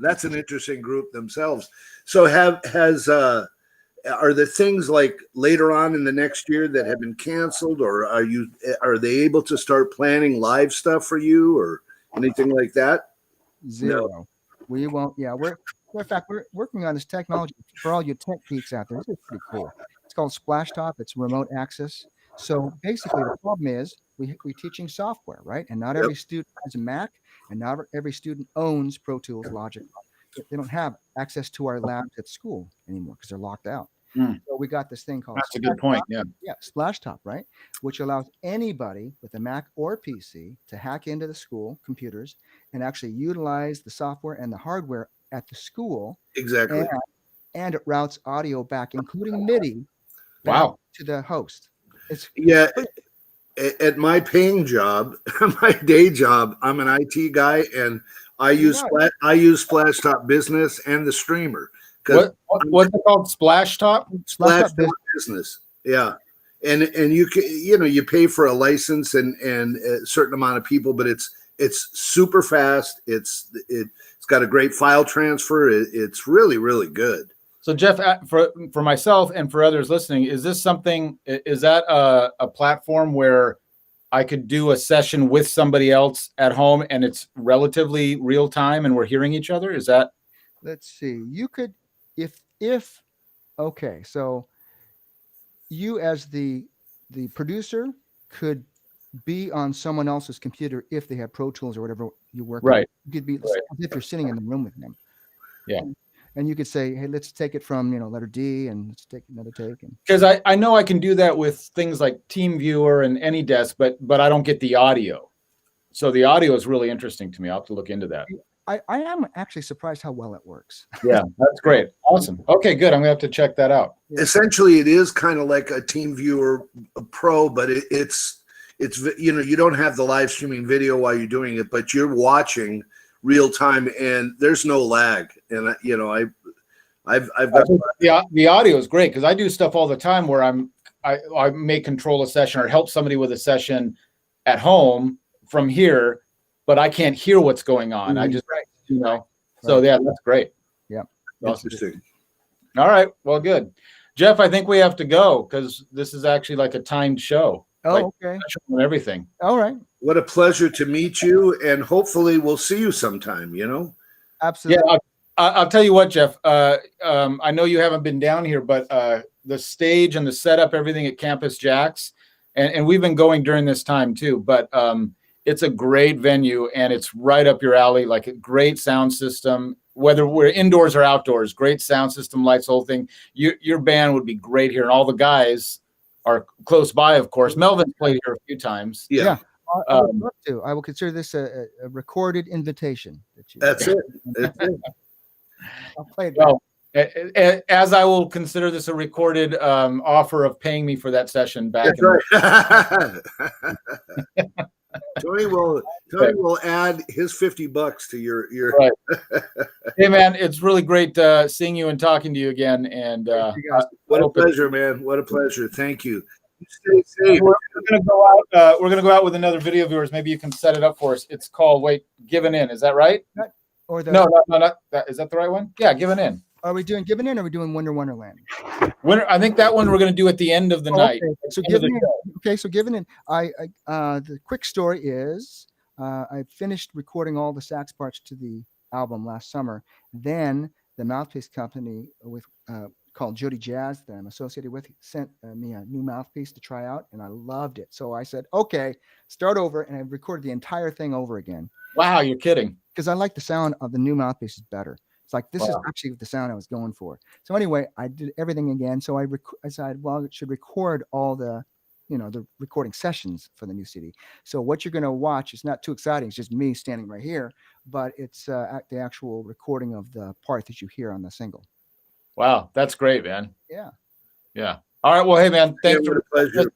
That's an interesting group themselves. So are there things like later on in the next year that have been canceled, or are they able to start planning live stuff for you or anything like that? Zero. No. We won't. Yeah, we're working on this technology for all you tech geeks out there. This is pretty cool. It's called Splash Top. It's remote access. So basically, the problem is we're teaching software, right? And not every student has a Mac, and not every student owns Pro Tools, Logic. They don't have access to our labs at school anymore because they're locked out. So we got this thing called That's a good point. Yeah, Splash Top, right? Which allows anybody with a Mac or PC to hack into the school computers and actually utilize the software and the hardware at the school. Exactly. And it routes audio back, including MIDI, to the host. At my paying job, my day job, I'm an IT guy, and I use Splash Top Business and the Streamer. What's it called? Splash Top? Splash Top Business. Yeah. And you can, you pay for a license and a certain amount of people, but it's super fast. It's got a great file transfer. It's really, really good. So Jeff, for myself and for others listening, is that a platform where I could do a session with somebody else at home and it's relatively real time and we're hearing each other? Is that? Let's see. You could, okay. So you as the producer could be on someone else's computer if they have Pro Tools or whatever you work with. You could be if you're sitting in the room with them. Yeah. and you could say, hey, let's take it from letter D and let's take another take. Because I know I can do that with things like TeamViewer and AnyDesk, but I don't get the audio. So the audio is really interesting to me. I'll have to look into that. I am actually surprised how well it works. Yeah, that's great. Awesome. Okay, good. I'm gonna have to check that out. Essentially, it is kind of like a TeamViewer Pro, but it's you don't have the live streaming video while you're doing it, but you're watching real time, and there's no lag. And I've got the audio is great because I do stuff all the time where I may control a session or help somebody with a session at home from here, but I can't hear what's going on. I just so yeah, that's great. Yeah, interesting. All right, well, good. Jeff, I think we have to go because this is actually like a timed show. Oh, okay. And everything. All right. What a pleasure to meet you, and hopefully we'll see you sometime. Absolutely. Yeah, I'll tell you what, Jeff. I know you haven't been down here, but the stage and the setup, everything at Campus JAX, and we've been going during this time too. But it's a great venue, and it's right up your alley. Like a great sound system, whether we're indoors or outdoors. Great sound system, lights, whole thing. Your band would be great here, and all the guys are close by, of course. Melvin's played here a few times. Yeah. I would love to. I will consider this a recorded invitation. That's it. I'll play it. Well, as I will consider this a recorded offer of paying me for that session back. That's right. Tony will add his $50 to your. Right. Hey man, it's really great seeing you and talking to you again. And what a pleasure, man! What a pleasure. Thank you. Stay safe. We're gonna go out. We're gonna go out with another video of yours. Maybe you can set it up for us. It's called Giving In. Is that right? Or no, not that. Is that the right one? Yeah, Giving In. Are we doing Giving In or are we doing Wonderland? I think that one we're going to do at the end of the night. Okay. So Giving In. The quick story is I finished recording all the sax parts to the album last summer. Then the mouthpiece company called Jody Jazz that I'm associated with sent me a new mouthpiece to try out, and I loved it. So I said, okay, start over, and I recorded the entire thing over again. Wow, you're kidding. Because I like the sound of the new mouthpieces better. It's like, this is actually the sound I was going for. So anyway, I did everything again. So I decided, well, it should record all the recording sessions for the new CD. So what you're going to watch is not too exciting. It's just me standing right here, but it's the actual recording of the part that you hear on the single. Wow, that's great, man. Yeah. Yeah. All right. Well, hey, man, thanks for the pleasure.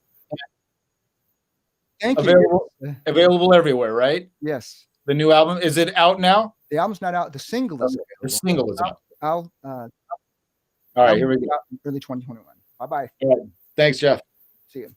Thank you. Available everywhere, right? Yes. The new album, is it out now? The album's not out. The single is available. The single is out. All right, here we go. Early 2021. Bye-bye. Right. Thanks, Jeff. See you.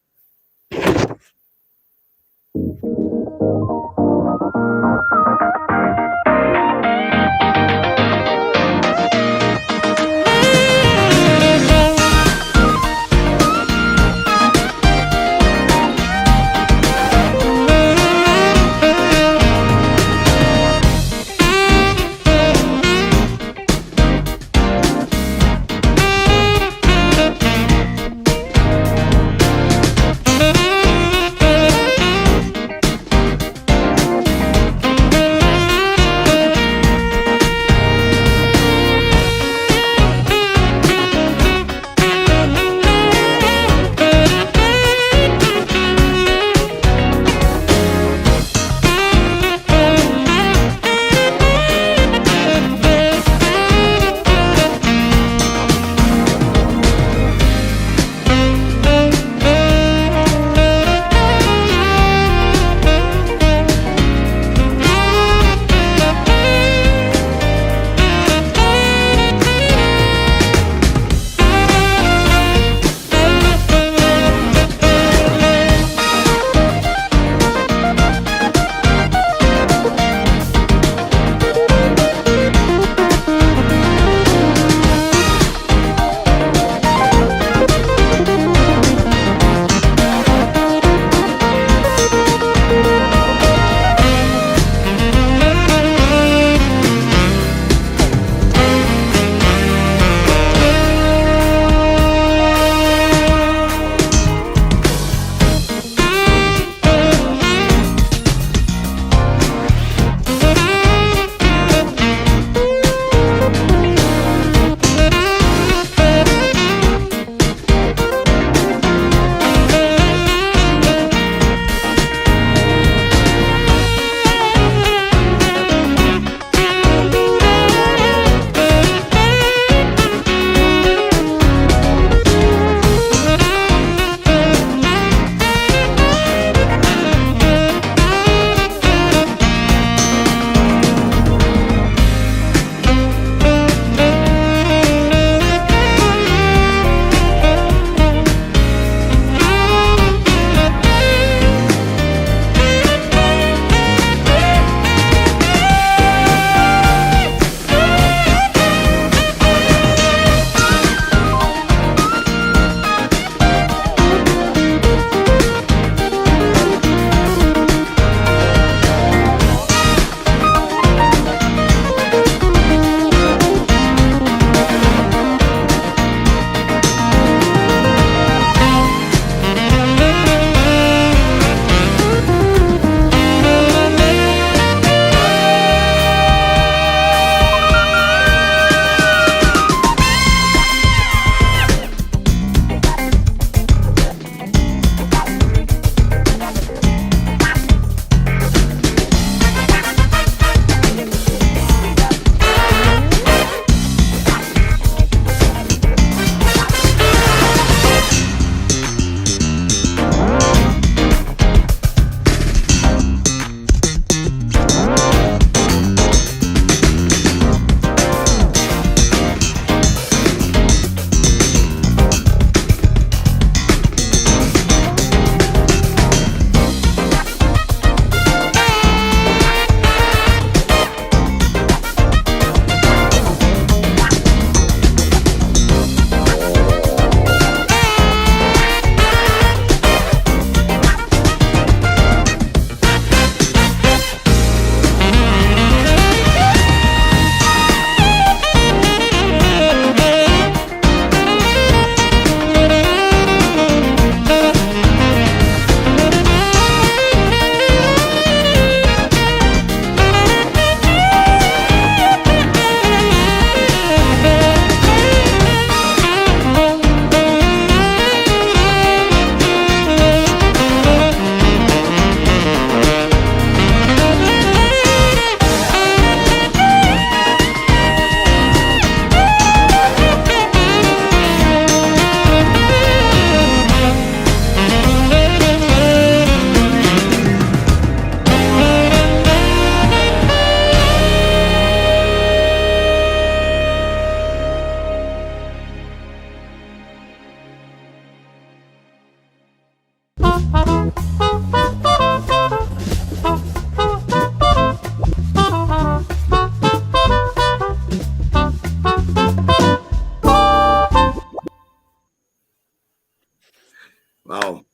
Wow.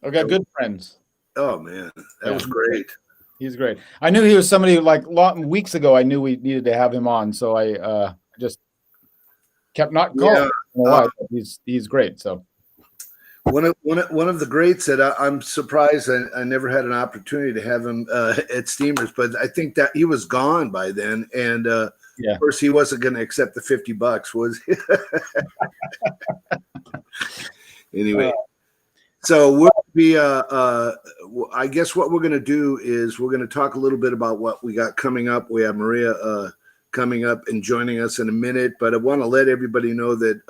Okay, good friends. Oh man, that was great. He's great. I knew he was somebody like weeks ago. I knew we needed to have him on, so I just kept not calling. Yeah. I don't know why, but he's great. So one of the greats that I'm surprised I never had an opportunity to have him at Steamers, but I think that he was gone by then, and of course he wasn't going to accept the $50, was he? Anyway. So we'll be. I guess what we're going to do is we're going to talk a little bit about what we got coming up. We have Maria coming up and joining us in a minute, but I want to let everybody know that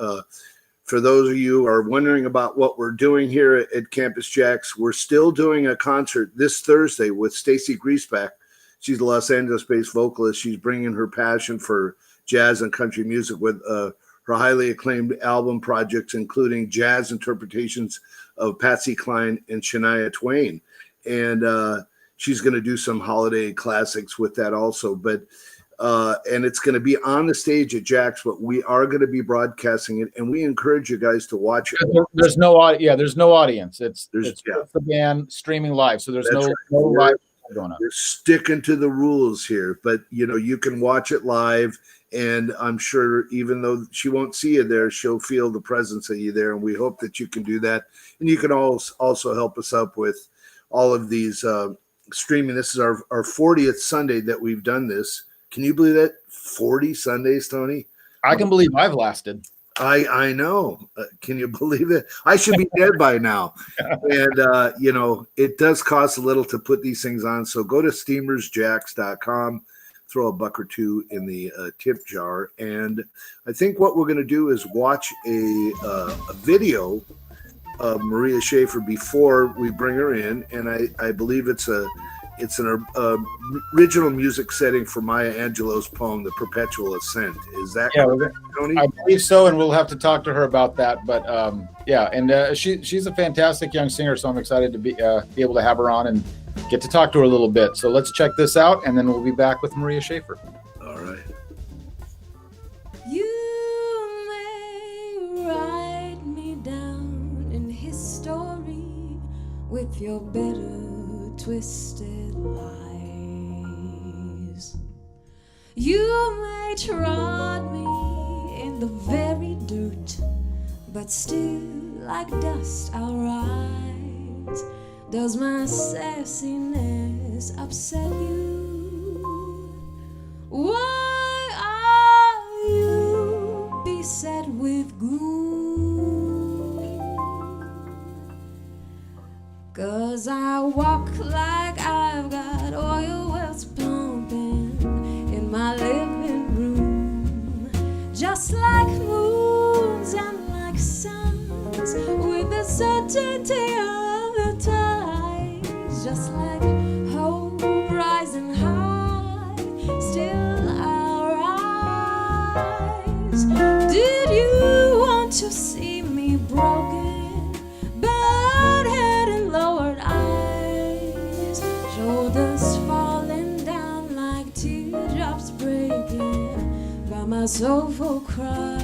for those of you who are wondering about what we're doing here at Campus JAX, we're still doing a concert this Thursday with Stacy Griesbach. She's a Los Angeles-based vocalist. She's bringing her passion for jazz and country music with her highly acclaimed album projects, including jazz interpretations of Patsy Cline and Shania Twain. And she's going to do some holiday classics with that also. But and it's going to be on the stage at JAX, but we are going to be broadcasting it, and we encourage you guys to watch it. There's no audience. It's the band streaming live, so there's no live going on. We're sticking to the rules here, but you can watch it live. And I'm sure even though she won't see you there, she'll feel the presence of you there. And we hope that you can do that. And you can also help us up with all of these streaming. This is our 40th Sunday that we've done this. Can you believe that? 40 Sundays, Tony? I can believe I've lasted. I know. Can you believe it? I should be dead by now. And, it does cost a little to put these things on. So go to steamersjax.com. Throw a buck or two in the tip jar, and I think what we're going to do is watch a video of Maria Schaefer before we bring her in, and I believe it's an original music setting for Maya Angelou's poem, "The Perpetual Ascent." Is that correct, Tony? I believe so, and we'll have to talk to her about that. But and she's a fantastic young singer, so I'm excited to be able to have her on and get to talk to her a little bit. So let's check this out, and then we'll be back with Maria Schaefer. All right. You may write me down in history with your bitter, twisted lies. You may trod me in the very dirt, but still like dust I'll rise. Does my sassiness upset you? Why are you beset with gloom? 'Cause I walk like I've got oil wells pumping in my living room, just like moons and like suns, with the certainty of the tides, just like hope rising high, still I'll rise. Did you want to see me broken, bowed head and lowered eyes, shoulders falling down like teardrops breaking by my soulful cries?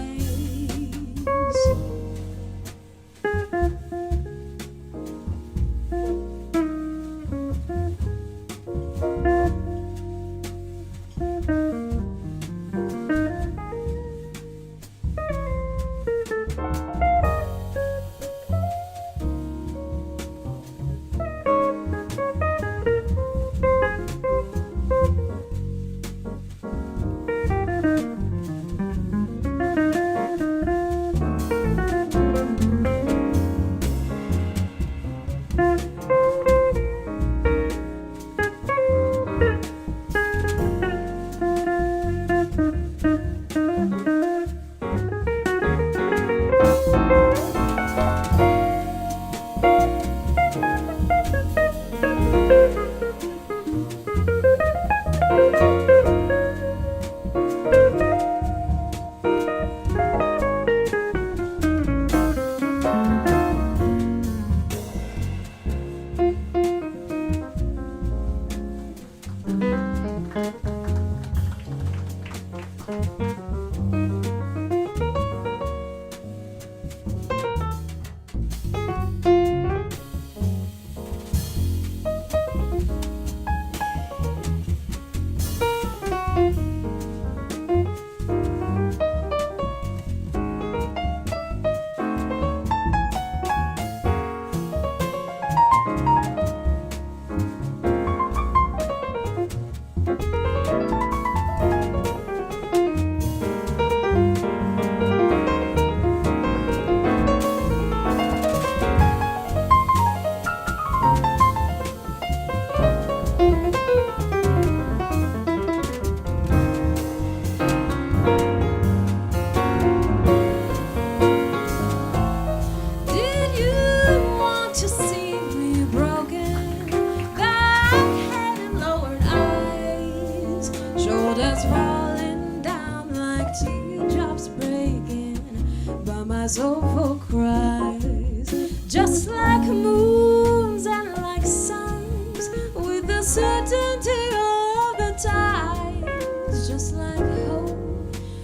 cries over cries, just like moons and like suns, with the certainty of the tides, just like hope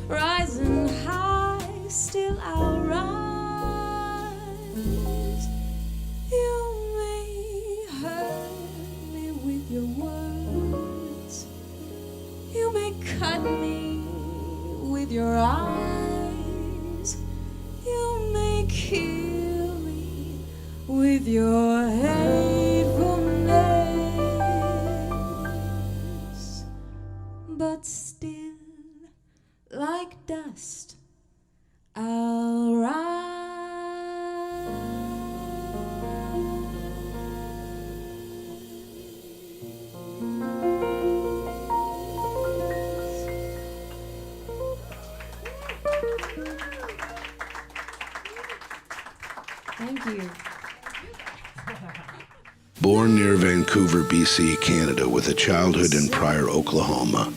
rising high, still I'll rise. You may hurt me with your words, you may cut me with your eyes, you may kill me with your hatefulness, but still, like dust, I'll rise. Thank you. Born near Vancouver, BC, Canada, with a childhood in Pryor, Oklahoma,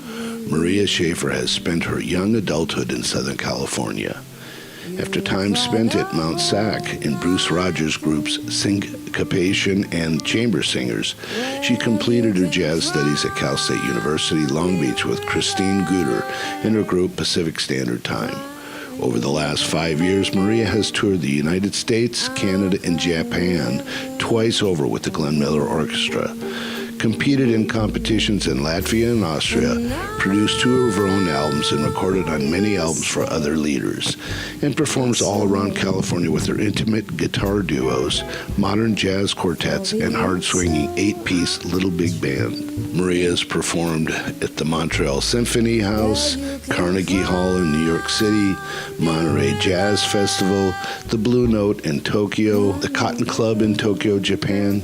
Maria Schaefer has spent her young adulthood in Southern California. After time spent at Mount Sac in Bruce Rogers' groups Syncopation and Chamber Singers, she completed her jazz studies at Cal State University, Long Beach with Christine Guter and her group Pacific Standard Time. Over the last 5 years, Maria has toured the United States, Canada, and Japan twice over with the Glenn Miller Orchestra, competed in competitions in Latvia and Austria, produced 2 of her own albums and recorded on many albums for other leaders, and performs all around California with her intimate guitar duos, modern jazz quartets, and hard-swinging 8-piece Little Big Band. Maria has performed at the Montreal Symphony House, Carnegie Hall in New York City, Monterey Jazz Festival, the Blue Note in Tokyo, the Cotton Club in Tokyo, Japan,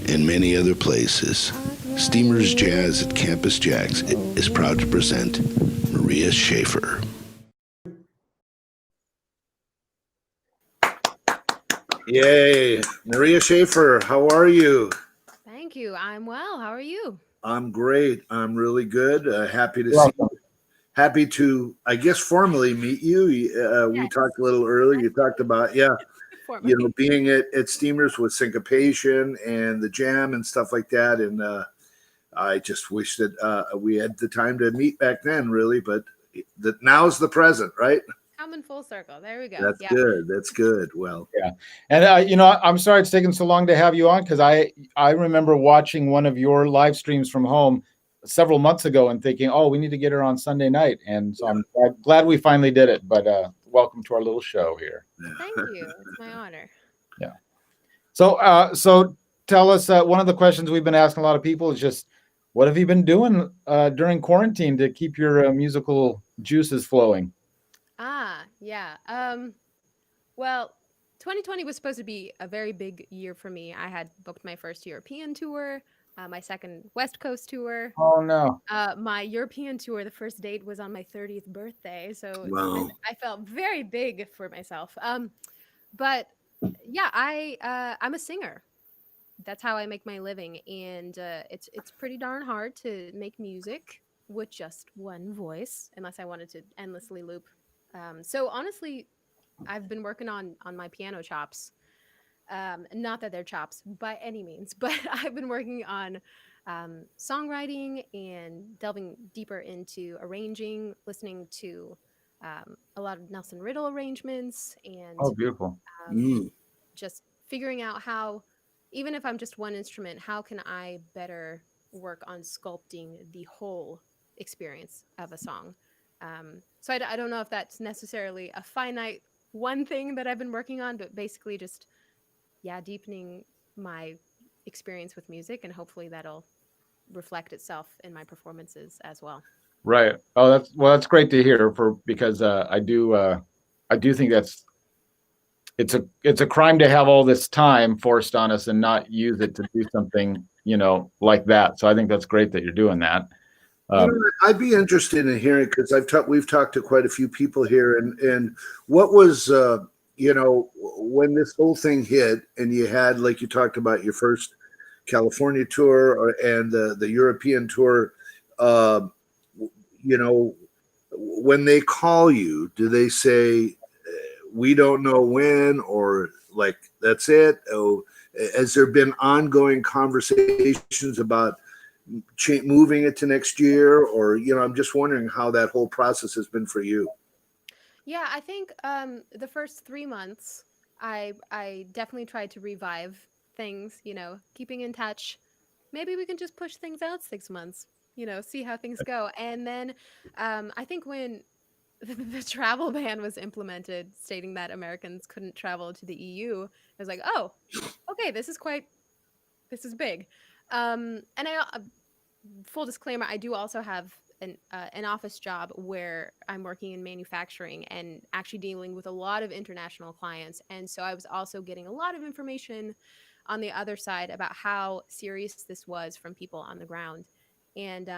and many other places. Steamers Jazz at Campus JAX is proud to present Maria Schaefer. Yay! Maria Schaefer, how are you? Thank you. I'm well. How are you? I'm great. I'm really good. Happy to see you. Happy to, I guess, formally meet you. We talked a little earlier. You talked about, being at Steamers with Syncopation and the Jam and stuff like that. And I just wish that we had the time to meet back then, really. But now's the present, right? Coming full circle. There we go. That's good. That's good. Well, yeah. And, I'm sorry it's taken so long to have you on, because I remember watching one of your live streams from home several months ago and thinking, oh, we need to get her on Sunday night. And so I'm glad we finally did it. But welcome to our little show here. Thank you. It's my honor. Yeah. So tell us, one of the questions we've been asking a lot of people is just, what have you been doing during quarantine to keep your musical juices flowing? Well, 2020 was supposed to be a very big year for me. I had booked my first European tour, my second West Coast tour. Oh, no. My European tour, the first date was on my 30th birthday. So wow. I felt very big for myself. But yeah, I'm a singer. That's how I make my living. And it's pretty darn hard to make music with just one voice, unless I wanted to endlessly loop. So honestly, I've been working on my piano chops. Not that they're chops by any means, but I've been working on songwriting and delving deeper into arranging, listening to a lot of Nelson Riddle arrangements, and beautiful. Just figuring out how, even if I'm just one instrument, how can I better work on sculpting the whole experience of a song. So I don't know if that's necessarily a finite one thing that I've been working on, but basically just, deepening my experience with music, and hopefully that'll reflect itself in my performances as well. Right. Oh, that's great to hear, because I do think it's a crime to have all this time forced on us and not use it to do something, like that. So I think that's great that you're doing that. I'd be interested in hearing, because we've talked to quite a few people here, and what was when this whole thing hit, and you had, like you talked about, your first California tour and the European tour, when they call you, do they say, we don't know when, or like that's it? Oh, has there been ongoing conversations about moving it to next year, or I'm just wondering how that whole process has been for you. Yeah, I think the first 3 months, I definitely tried to revive things. Keeping in touch. Maybe we can just push things out 6 months. See how things go. And then I think when the travel ban was implemented, stating that Americans couldn't travel to the EU, I was like, oh, okay, this is big. And full disclaimer, I do also have an office job where I'm working in manufacturing and actually dealing with a lot of international clients. And so I was also getting a lot of information on the other side about how serious this was from people on the ground. And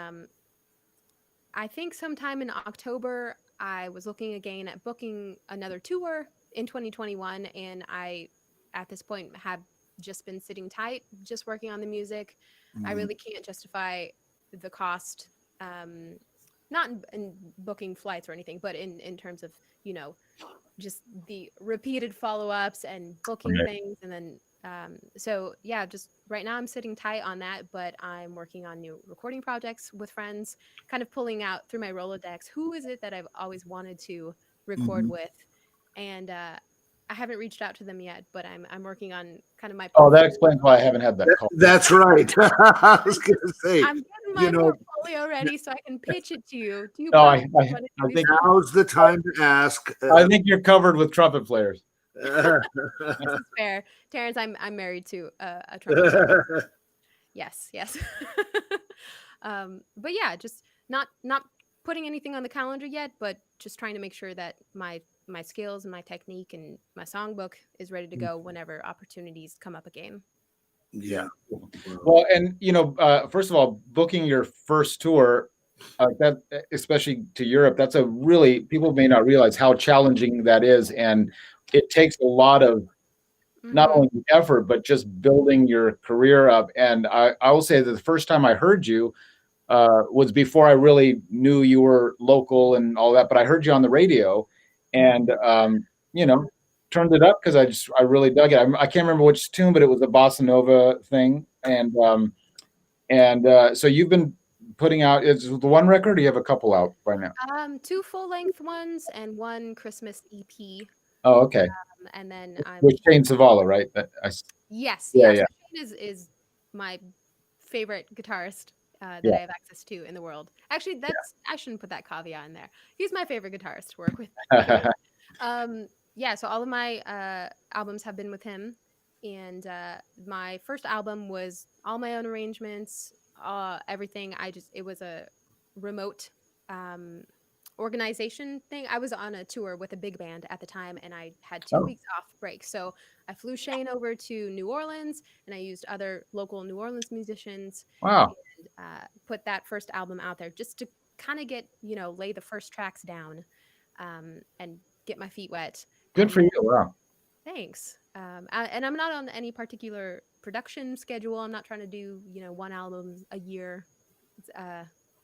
I think sometime in October, I was looking again at booking another tour in 2021. And I, at this point, have just been sitting tight, just working on the music. I really can't justify the cost, not in booking flights or anything, but in terms of, just the repeated follow-ups and booking things. And then, so yeah, just right now I'm sitting tight on that, but I'm working on new recording projects with friends, kind of pulling out through my Rolodex, who is it that I've always wanted to record with? And, I haven't reached out to them yet, but I'm working on kind of my. Oh, that explains why I haven't had that call. That's right. I was going to say. I'm getting my portfolio ready so I can pitch it to you. Do you? No, I think now's the time to ask. I think you're covered with trumpet players. This is fair, Terrence. I'm married to a trumpet player. Yes. But yeah, just not putting anything on the calendar yet, but just trying to make sure that my skills and my technique and my songbook is ready to go whenever opportunities come up again. Yeah. Well, and first of all, booking your first tour, that especially to Europe, that's people may not realize how challenging that is, and it takes a lot of not only effort but just building your career up. And I will say that the first time I heard you was before I really knew you were local and all that, but I heard you on the radio, and turned it up because I really dug it. I can't remember which tune, but it was a bossa nova thing, and so you've been putting out, is the one record, or do you have a couple out by now? 2 full-length ones and 1 Christmas EP. Oh, okay. And then with Shane Zavala, right? Yes. Yeah. Shane is my favorite guitarist that I have access to in the world. Actually, I shouldn't put that caveat in there. He's my favorite guitarist to work with. So all of my albums have been with him, and my first album was all my own arrangements, everything. It was a remote organization thing. I was on a tour with a big band at the time, and I had 2 weeks off break. So I flew Shane over to New Orleans, and I used other local New Orleans musicians. Wow. And put that first album out there just to kind of get, lay the first tracks down, and get my feet wet. Good for you. Wow. Thanks. And I'm not on any particular production schedule. I'm not trying to do, 1 album a year. It's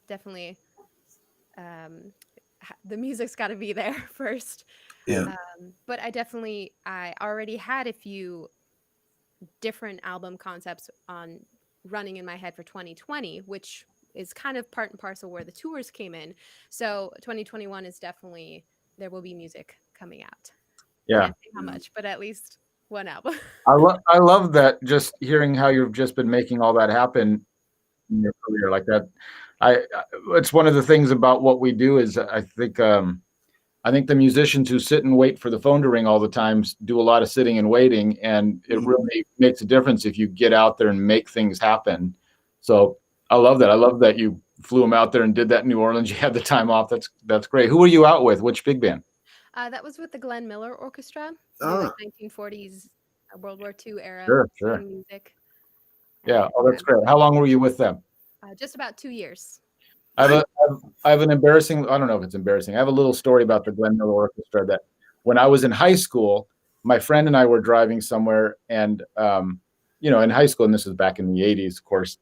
definitely the music's got to be there first. Yeah. But I already had a few different album concepts on running in my head for 2020, which is kind of part and parcel where the tours came in. So 2021 is definitely, there will be music coming out. Yeah. Can't say how much, but at least 1 album. I love that, just hearing how you've just been making all that happen in your career like that. It's one of the things about what we do is I think the musicians who sit and wait for the phone to ring all the time do a lot of sitting and waiting, and it really makes a difference if you get out there and make things happen. So I love that. I love that you flew them out there and did that in New Orleans. You had the time off. That's great. Who were you out with? Which big band? That was with the Glenn Miller Orchestra. Like 1940s World War II era. Sure. Music. Yeah. Oh, that's great. How long were you with them? Just about 2 years. I have an embarrassing, I don't know if it's embarrassing. I have a little story about the Glenn Miller Orchestra that when I was in high school, my friend and I were driving somewhere, and, in high school, and this was back in the 80s, of course,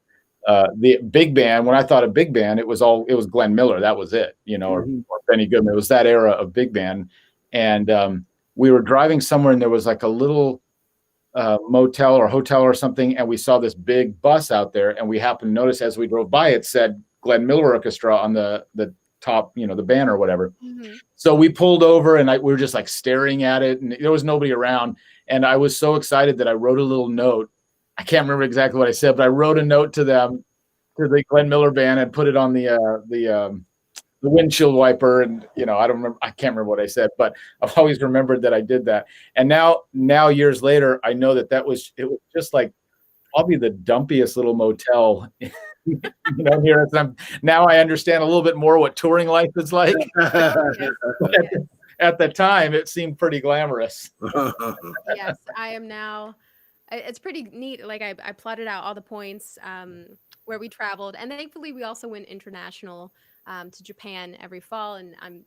the big band, when I thought of big band, it was Glenn Miller. That was it, or Benny Goodman. It was that era of big band. And we were driving somewhere and there was like a little motel or hotel or something, and we saw this big bus out there, and we happened to notice as we drove by it said Glenn Miller Orchestra on the top, you know, the banner or whatever. Mhm. So we pulled over and we were just like staring at it, and there was nobody around. And I was so excited that I wrote a little note. I can't remember exactly what I said, but I wrote a note to them, to the Glenn Miller band, and put it on the windshield wiper. And, you know, I can't remember what I said, but I've always remembered that I did that. And now years later, I know it was just like probably the dumpiest little motel, you know, here. Now I understand a little bit more what touring life is like. At the time, it seemed pretty glamorous. Yes, I am now. It's pretty neat. Like I plotted out all the points where we traveled, and thankfully we also went international to Japan every fall. And I'm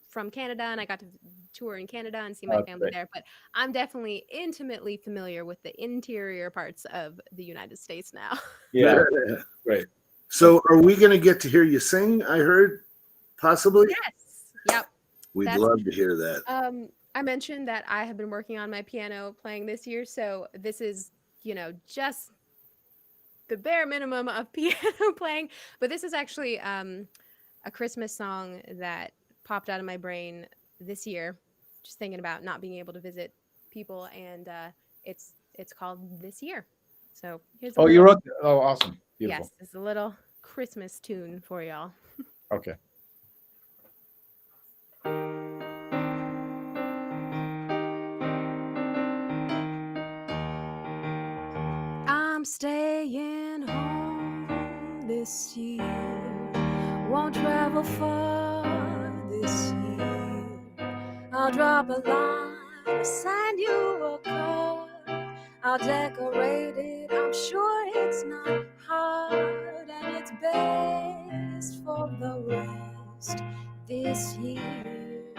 from Canada, and I got to tour in Canada and see my family there. But I'm definitely intimately familiar with the interior parts of the United States now. Yeah, right. So, are we going to get to hear you sing? I heard, possibly. Yes. Yep. We'd love to hear that. I mentioned that I have been working on my piano playing this year, so this is, you know, just the bare minimum of piano playing. But this is actually a Christmas song that popped out of my brain this year, just thinking about not being able to visit people, and it's called This Year. So here's you wrote. Oh, awesome! Beautiful. Yes, it's a little Christmas tune for y'all. Okay. I'm staying home this year. Won't travel far this year. I'll drop a line, send you a card. I'll decorate it. I'm sure it's not hard, and it's best for the rest this year.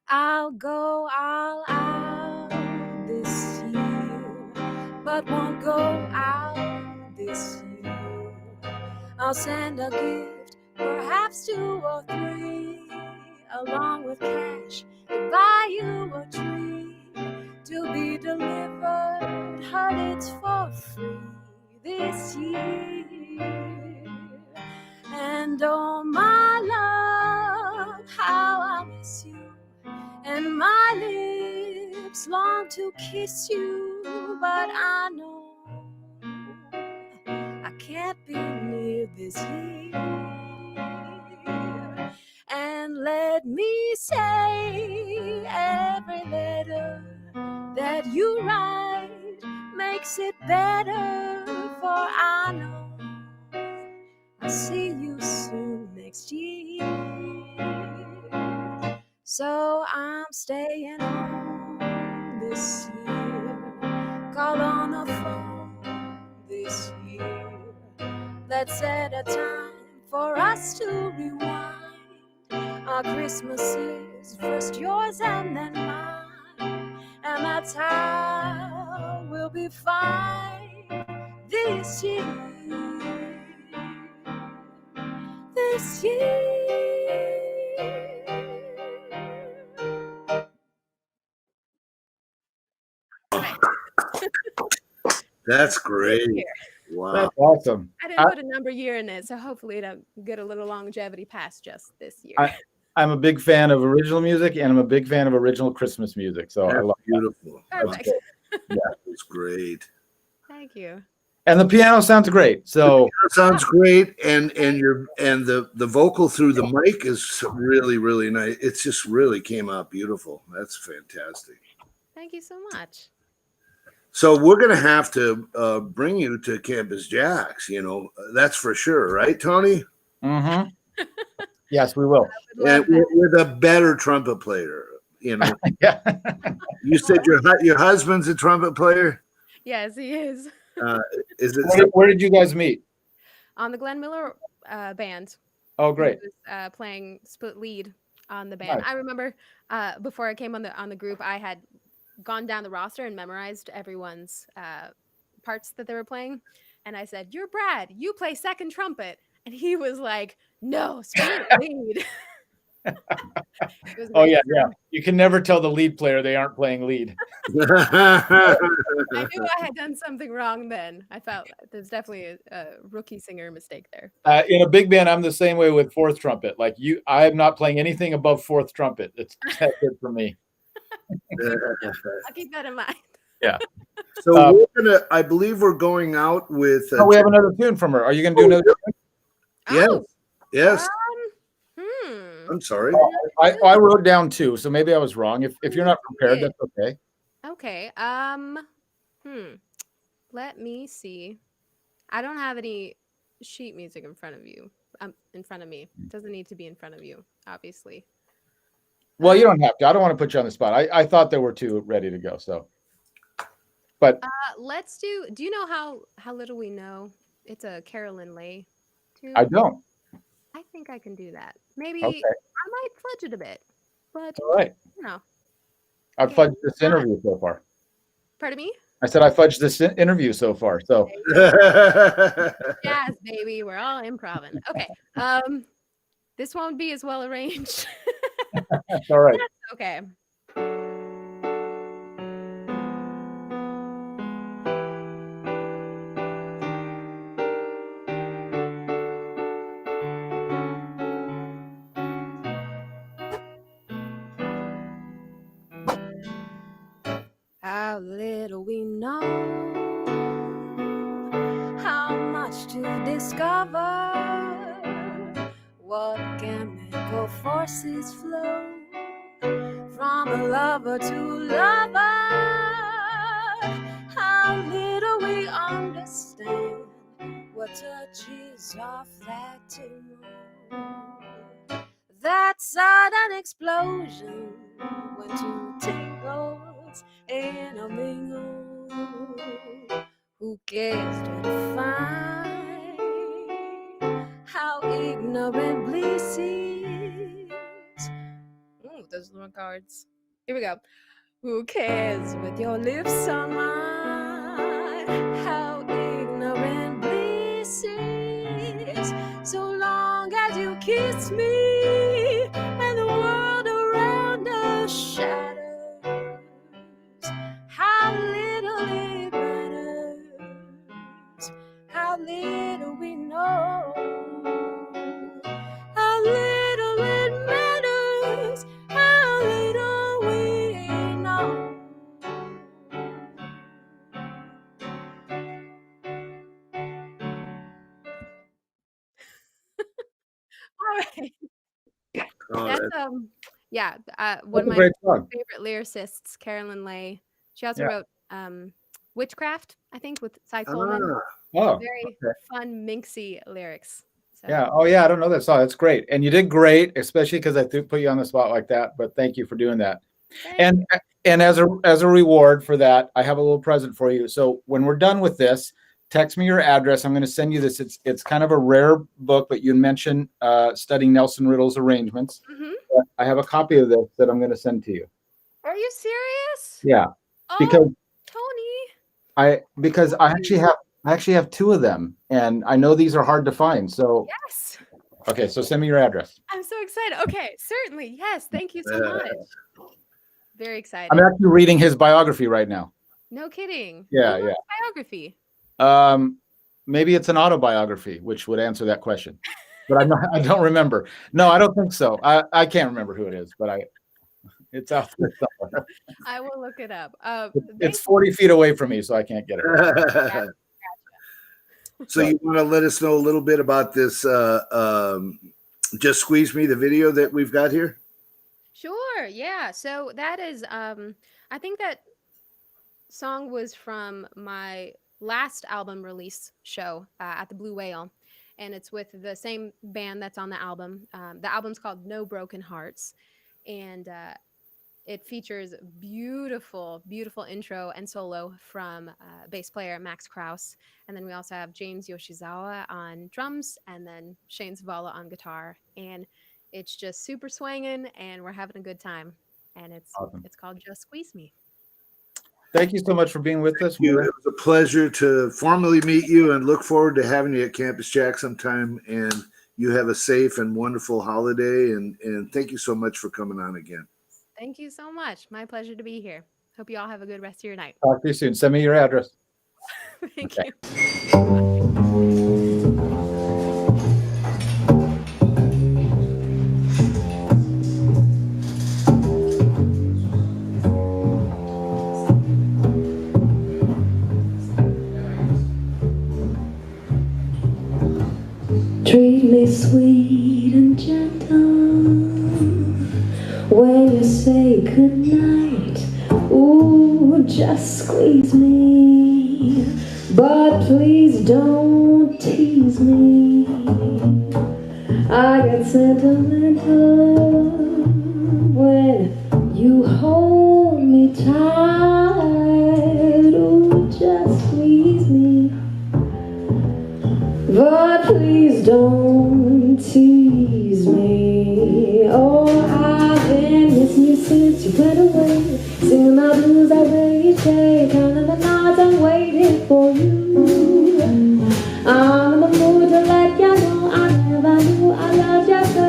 I'll go all out this year, but won't go out this year. I'll send a gift, perhaps 2 or 3, along with cash to buy you a tree, to be delivered. Heard it's for free this year. And oh my love, how I miss you, and my lips long to kiss you, but I know I can't be near this year. And let me say, every letter that you write makes it better, for I know I'll see you soon next year. So I'm staying home this year, call on the phone this year. Let's set a time for us to rewind. Our Christmas is first yours and then mine, and that's how we'll be fine this year. This year. That's great. Wow. That's awesome. I didn't put a number year in it, so hopefully it'll get a little longevity past just this year. I'm a big fan of original music, and I'm a big fan of original Christmas music. So I love beautiful. Perfect. Yeah, it's great. Thank you. And the piano sounds great. So it sounds great, and the vocal through the mic is really, really nice. It just really came out beautiful. That's fantastic. Thank you so much. So we're going to have to bring you to Campus JAX, you know, that's for sure. Right, Tony? Mm-hmm. Yes, we will. And with a better trumpet player, you know. Yeah. You said your husband's a trumpet player? Yes, he is. Is it? Where did you guys meet? On the Glenn Miller band. Oh, great. He was, playing split lead on the band. Nice. I remember before I came on the group, I had gone down the roster and memorized everyone's parts that they were playing. And I said, "You're Brad, you play second trumpet." And he was like, "No, split lead." It was Oh nice. yeah. You can never tell the lead player they aren't playing lead. I knew I had done something wrong then. I felt there's definitely a rookie singer mistake there. In a big band, I'm the same way with fourth trumpet. Like you, I am not playing anything above fourth trumpet. It's that good for me. I'll keep that in mind. Yeah. So we're gonna. I believe we're going out with. Oh, we have another tune from her. Are you going to do another tune? Yes. Oh, Yes. I'm sorry. I wrote down 2, so maybe I was wrong. If you're not prepared, that's okay. Okay. Let me see. I don't have any sheet music in front of you. In front of me. It doesn't need to be in front of you, obviously. Well, you don't have to. I don't want to put you on the spot. I thought there were 2 ready to go. So, but let's do. Do you know how little we know? It's a Carolyn Lay tune. I don't. I think I can do that. Maybe Okay. I might fudge it a bit, but All right. you know. I've fudged this interview so far. Pardon me? I said I fudged this interview so far. So Yes, baby, we're all improving. Okay. This won't be as well arranged. that's all right. Okay. How little we know, how much to discover, what chemical forces flow from a lover to lover, how little we understand what touches off that timber, that sudden explosion when 2 tingles in a mingle. Who cares to define how ignorant bliss is? Ooh, those little cards. Here we go. Who cares with your lips on mine? How ignorant bliss is, so long as you kiss me and the world around us shatters. How little it matters, how little we know, how little it matters, how little we know. All right. That's yeah, one of my Great song. favorite lyricists, Carolyn Lay. She also Yeah. wrote Witchcraft, I think, with Cy Coleman. Oh, Very okay. fun, minxy lyrics. So, Yeah. Oh, yeah. I don't know that song. That's great, and you did great, especially because I put you on the spot like that. But thank you for doing that. thank And as a reward for that, I have a little present for you. So when we're done with this, text me your address. I'm going to send you this. It's kind of a rare book, but you mentioned studying Nelson Riddle's arrangements. Mhm. I have a copy of this that I'm going to send to you. Are you serious? Yeah, Oh, because Tony. because I actually have 2 of them, and I know these are hard to find. So Yes. okay, so send me your address. I'm so excited. Okay, certainly. Yes. Thank you so much. Very excited. I'm actually reading his biography right now. No kidding. Yeah, Who yeah. wrote the biography. Maybe it's an autobiography, which would answer that question. But I don't remember. No, I don't think so. I can't remember who it is, but it's out there somewhere. I will look it up. It's 40 feet away from me, so I can't get it. So you want to let us know a little bit about this Just Squeeze Me, the video that we've got here? Sure. Yeah. So that is, I think that song was from my last album release show at the Blue Whale, and it's with the same band that's on the album. The album's called No Broken Hearts, and it features beautiful, beautiful intro and solo from bass player Max Krause, and then we also have James Yoshizawa on drums, and then Shane Zavala on guitar, and it's just super swinging, and we're having a good time, and it's Awesome. It's called Just Squeeze Me. Thank you so much for being with us. It was a pleasure to formally meet you and look forward to having you at Campus JAX sometime. And you have a safe and wonderful holiday, and thank you so much for coming on again. Thank you so much. My pleasure to be here. Hope you all have a good rest of your night. Talk to you soon. Send me your address. Thank Okay. you. Treat me sweet and gentle when you say goodnight. Ooh, just squeeze me, but please don't tease me. I get sentimental when you hold me tight. Ooh, just squeeze me, but please don't tease me. Oh, I've been missing you since you went away, singing my blues every day, counting the nights I'm waiting for you. I'm in the mood to let you know I never knew I loved you so.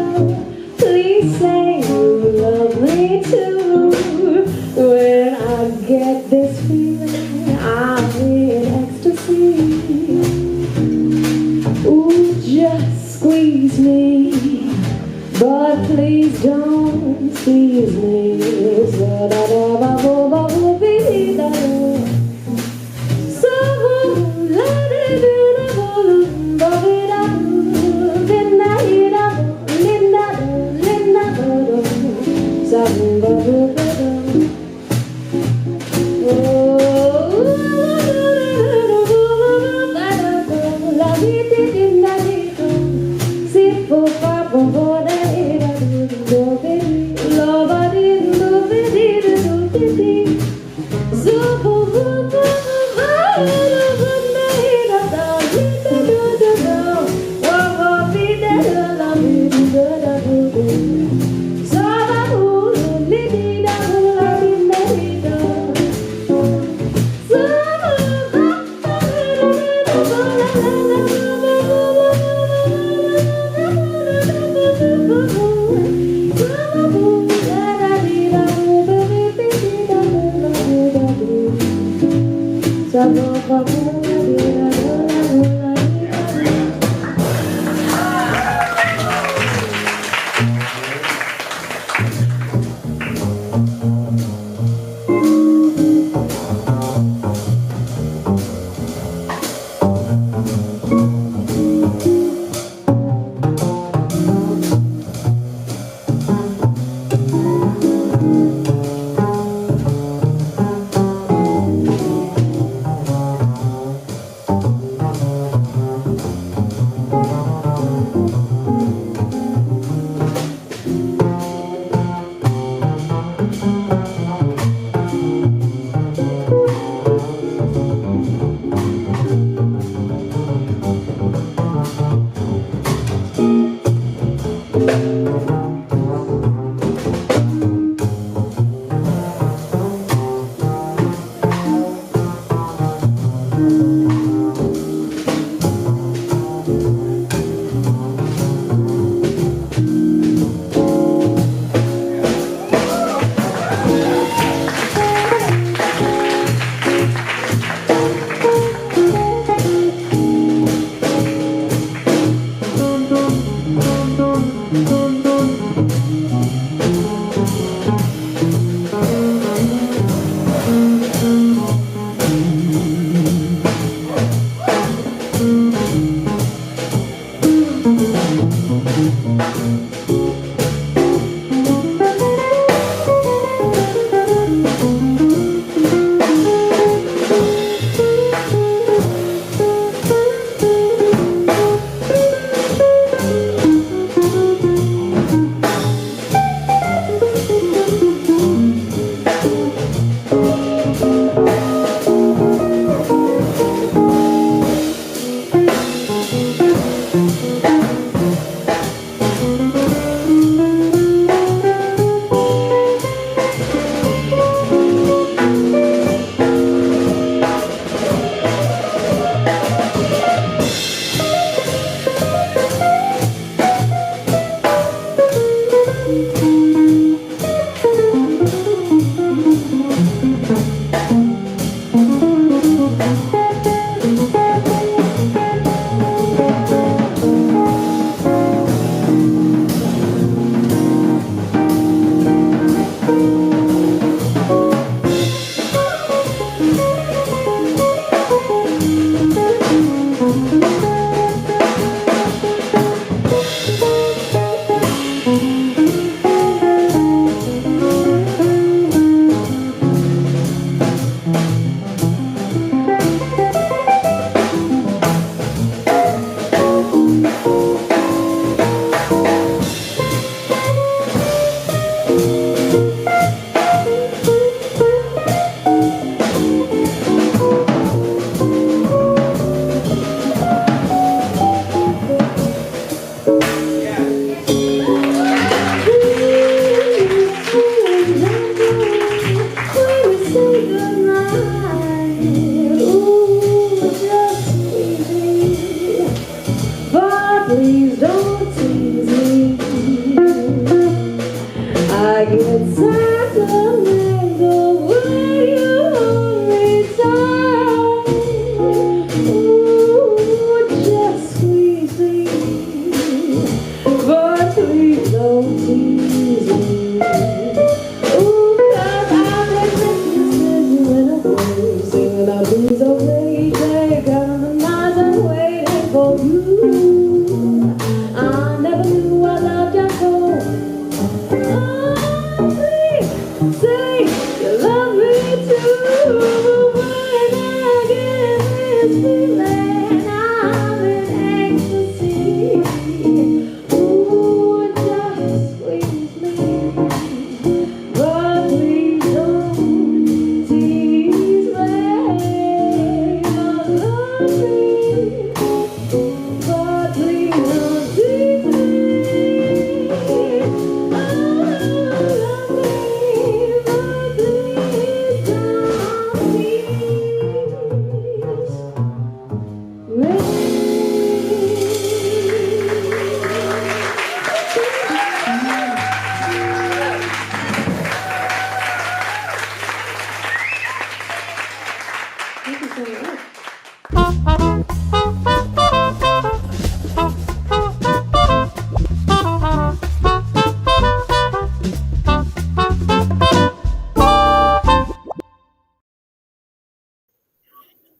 Please say you love me too. When I get this feeling, I'm in ecstasy. Ooh, just squeeze me, but please don't tease me.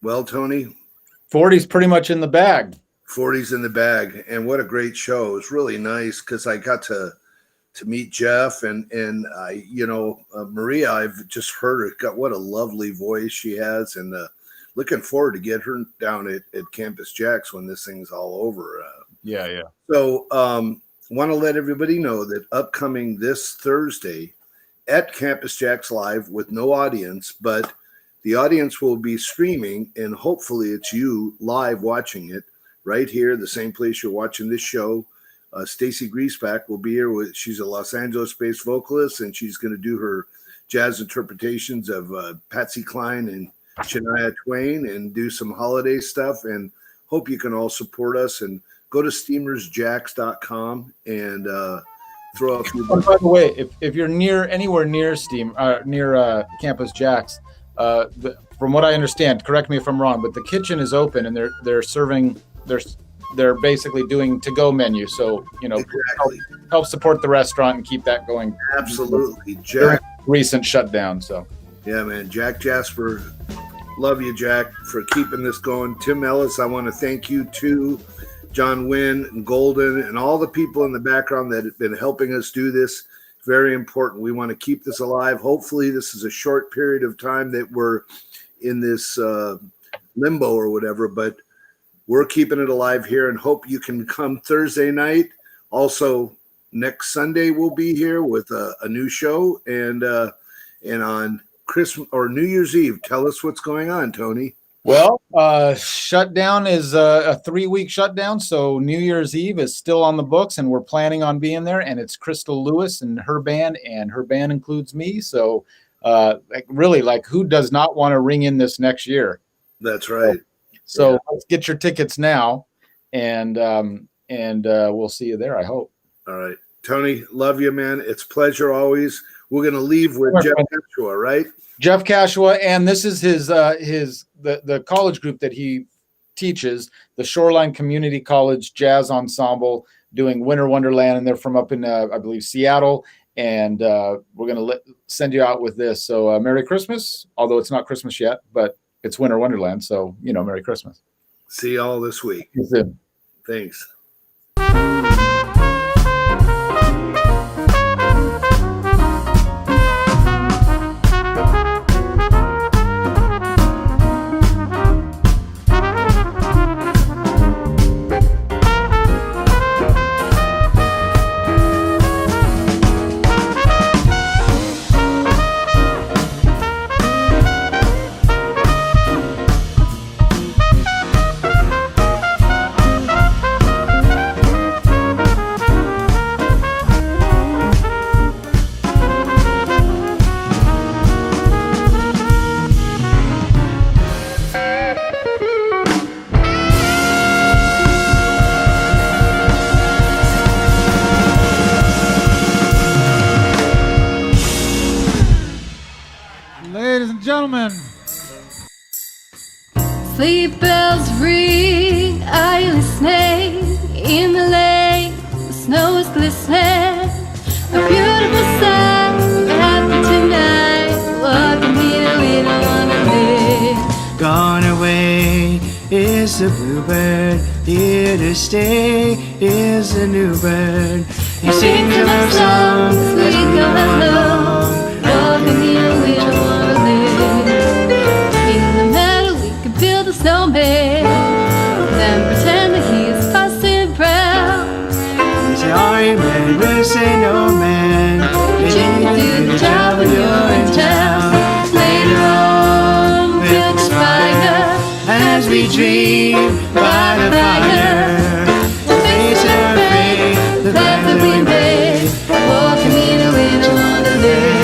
Well, Tony, 40's pretty much in the bag. 40's in the bag, and what a great show. It was really nice because I got to meet Jeff and I, Maria. I've just heard her. Got what a lovely voice she has, and looking forward to get her down at Campus JAX when this thing's all over. Yeah. So, want to let everybody know that upcoming this Thursday at Campus JAX Live with no audience, but the audience will be streaming, and hopefully it's you live watching it right here, the same place you're watching this show. Stacy Griesbach will be here. She's a Los Angeles-based vocalist, and she's going to do her jazz interpretations of Patsy Cline and Shania Twain and do some holiday stuff. And hope you can all support us and go to steamersjax.com and throw a few. By the way, if you're anywhere near Campus JAX, from what I understand, correct me if I'm wrong, but the kitchen is open and they're serving. They're basically doing to-go menu, so Exactly. help support the restaurant and keep that going. Absolutely, During Jack. recent shutdown. So Yeah, man, Jack Jasper, love you, Jack, for keeping this going. Tim Ellis, I want to thank you too. John Wynn and Golden and all the people in the background that have been helping us do this. Very important. We want to keep this alive. Hopefully, this is a short period of time that we're in this limbo or whatever, but we're keeping it alive here and hope you can come Thursday night. Also, next Sunday we'll be here with a new show, and on Christmas or New Year's Eve. Tell us what's going on, Tony. Well, shutdown is a 3-week shutdown, so New Year's Eve is still on the books, and we're planning on being there. And it's Crystal Lewis and her band includes me. So, who does not want to ring in this next year? That's right. So let's get your tickets now, and we'll see you there, I hope. All right, Tony, love you, man. It's a pleasure always. We're gonna leave with Jeff Kashiwa, right? Jeff Kashiwa, and this is the college group that he teaches, the Shoreline Community College Jazz Ensemble, doing Winter Wonderland, and they're from up in I believe Seattle, and we're gonna send you out with this. So Merry Christmas, although it's not Christmas yet, but it's Winter Wonderland, so Merry Christmas. See you all this week. See you soon. Thanks. Ladies and gentlemen, Sleep bells ring, are you listening? In the lane, the snow is glistening. A beautiful sight, we're happy tonight. Walking here, we don't wanna live. Gone away is the bluebird, here to stay is the new bird. He sings a love song as we go along. Walking here, we don't wanna live. In the meadow, we could build a snowman, then pretend that he is Parson Brown. He say, are you ready? We'll say no, man. You can do the job when you're in town. Later on, we'll conspire as we dream by the fire. The face are afraid, the path that we made. Walking in a way to wanna live.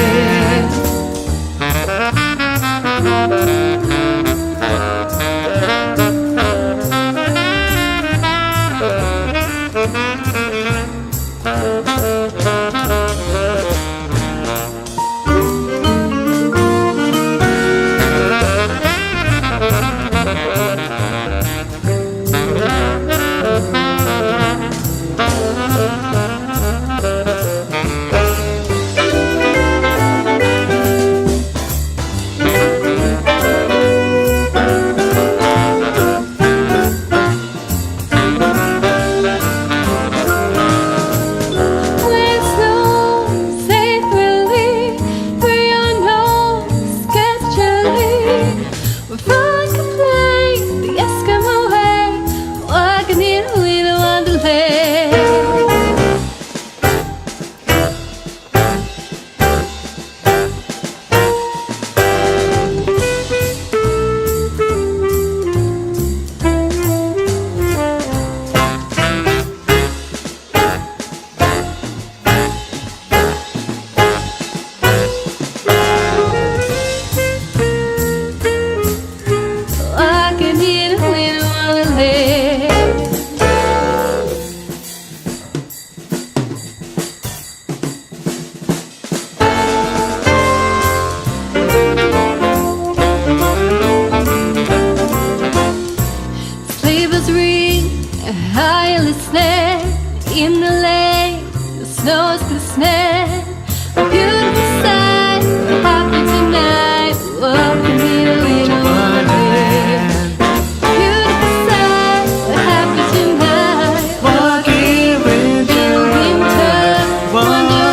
We're flying to play the Eskimo way, walking in a little wonderland. Walking in a little wonderland. Sleigh bells ring, high listening in the lane. The snow's glistening, a beautiful sight. We're happy tonight, walking in a little wonderland. Beautiful sight, we're happy tonight, walking in a winter wonderland.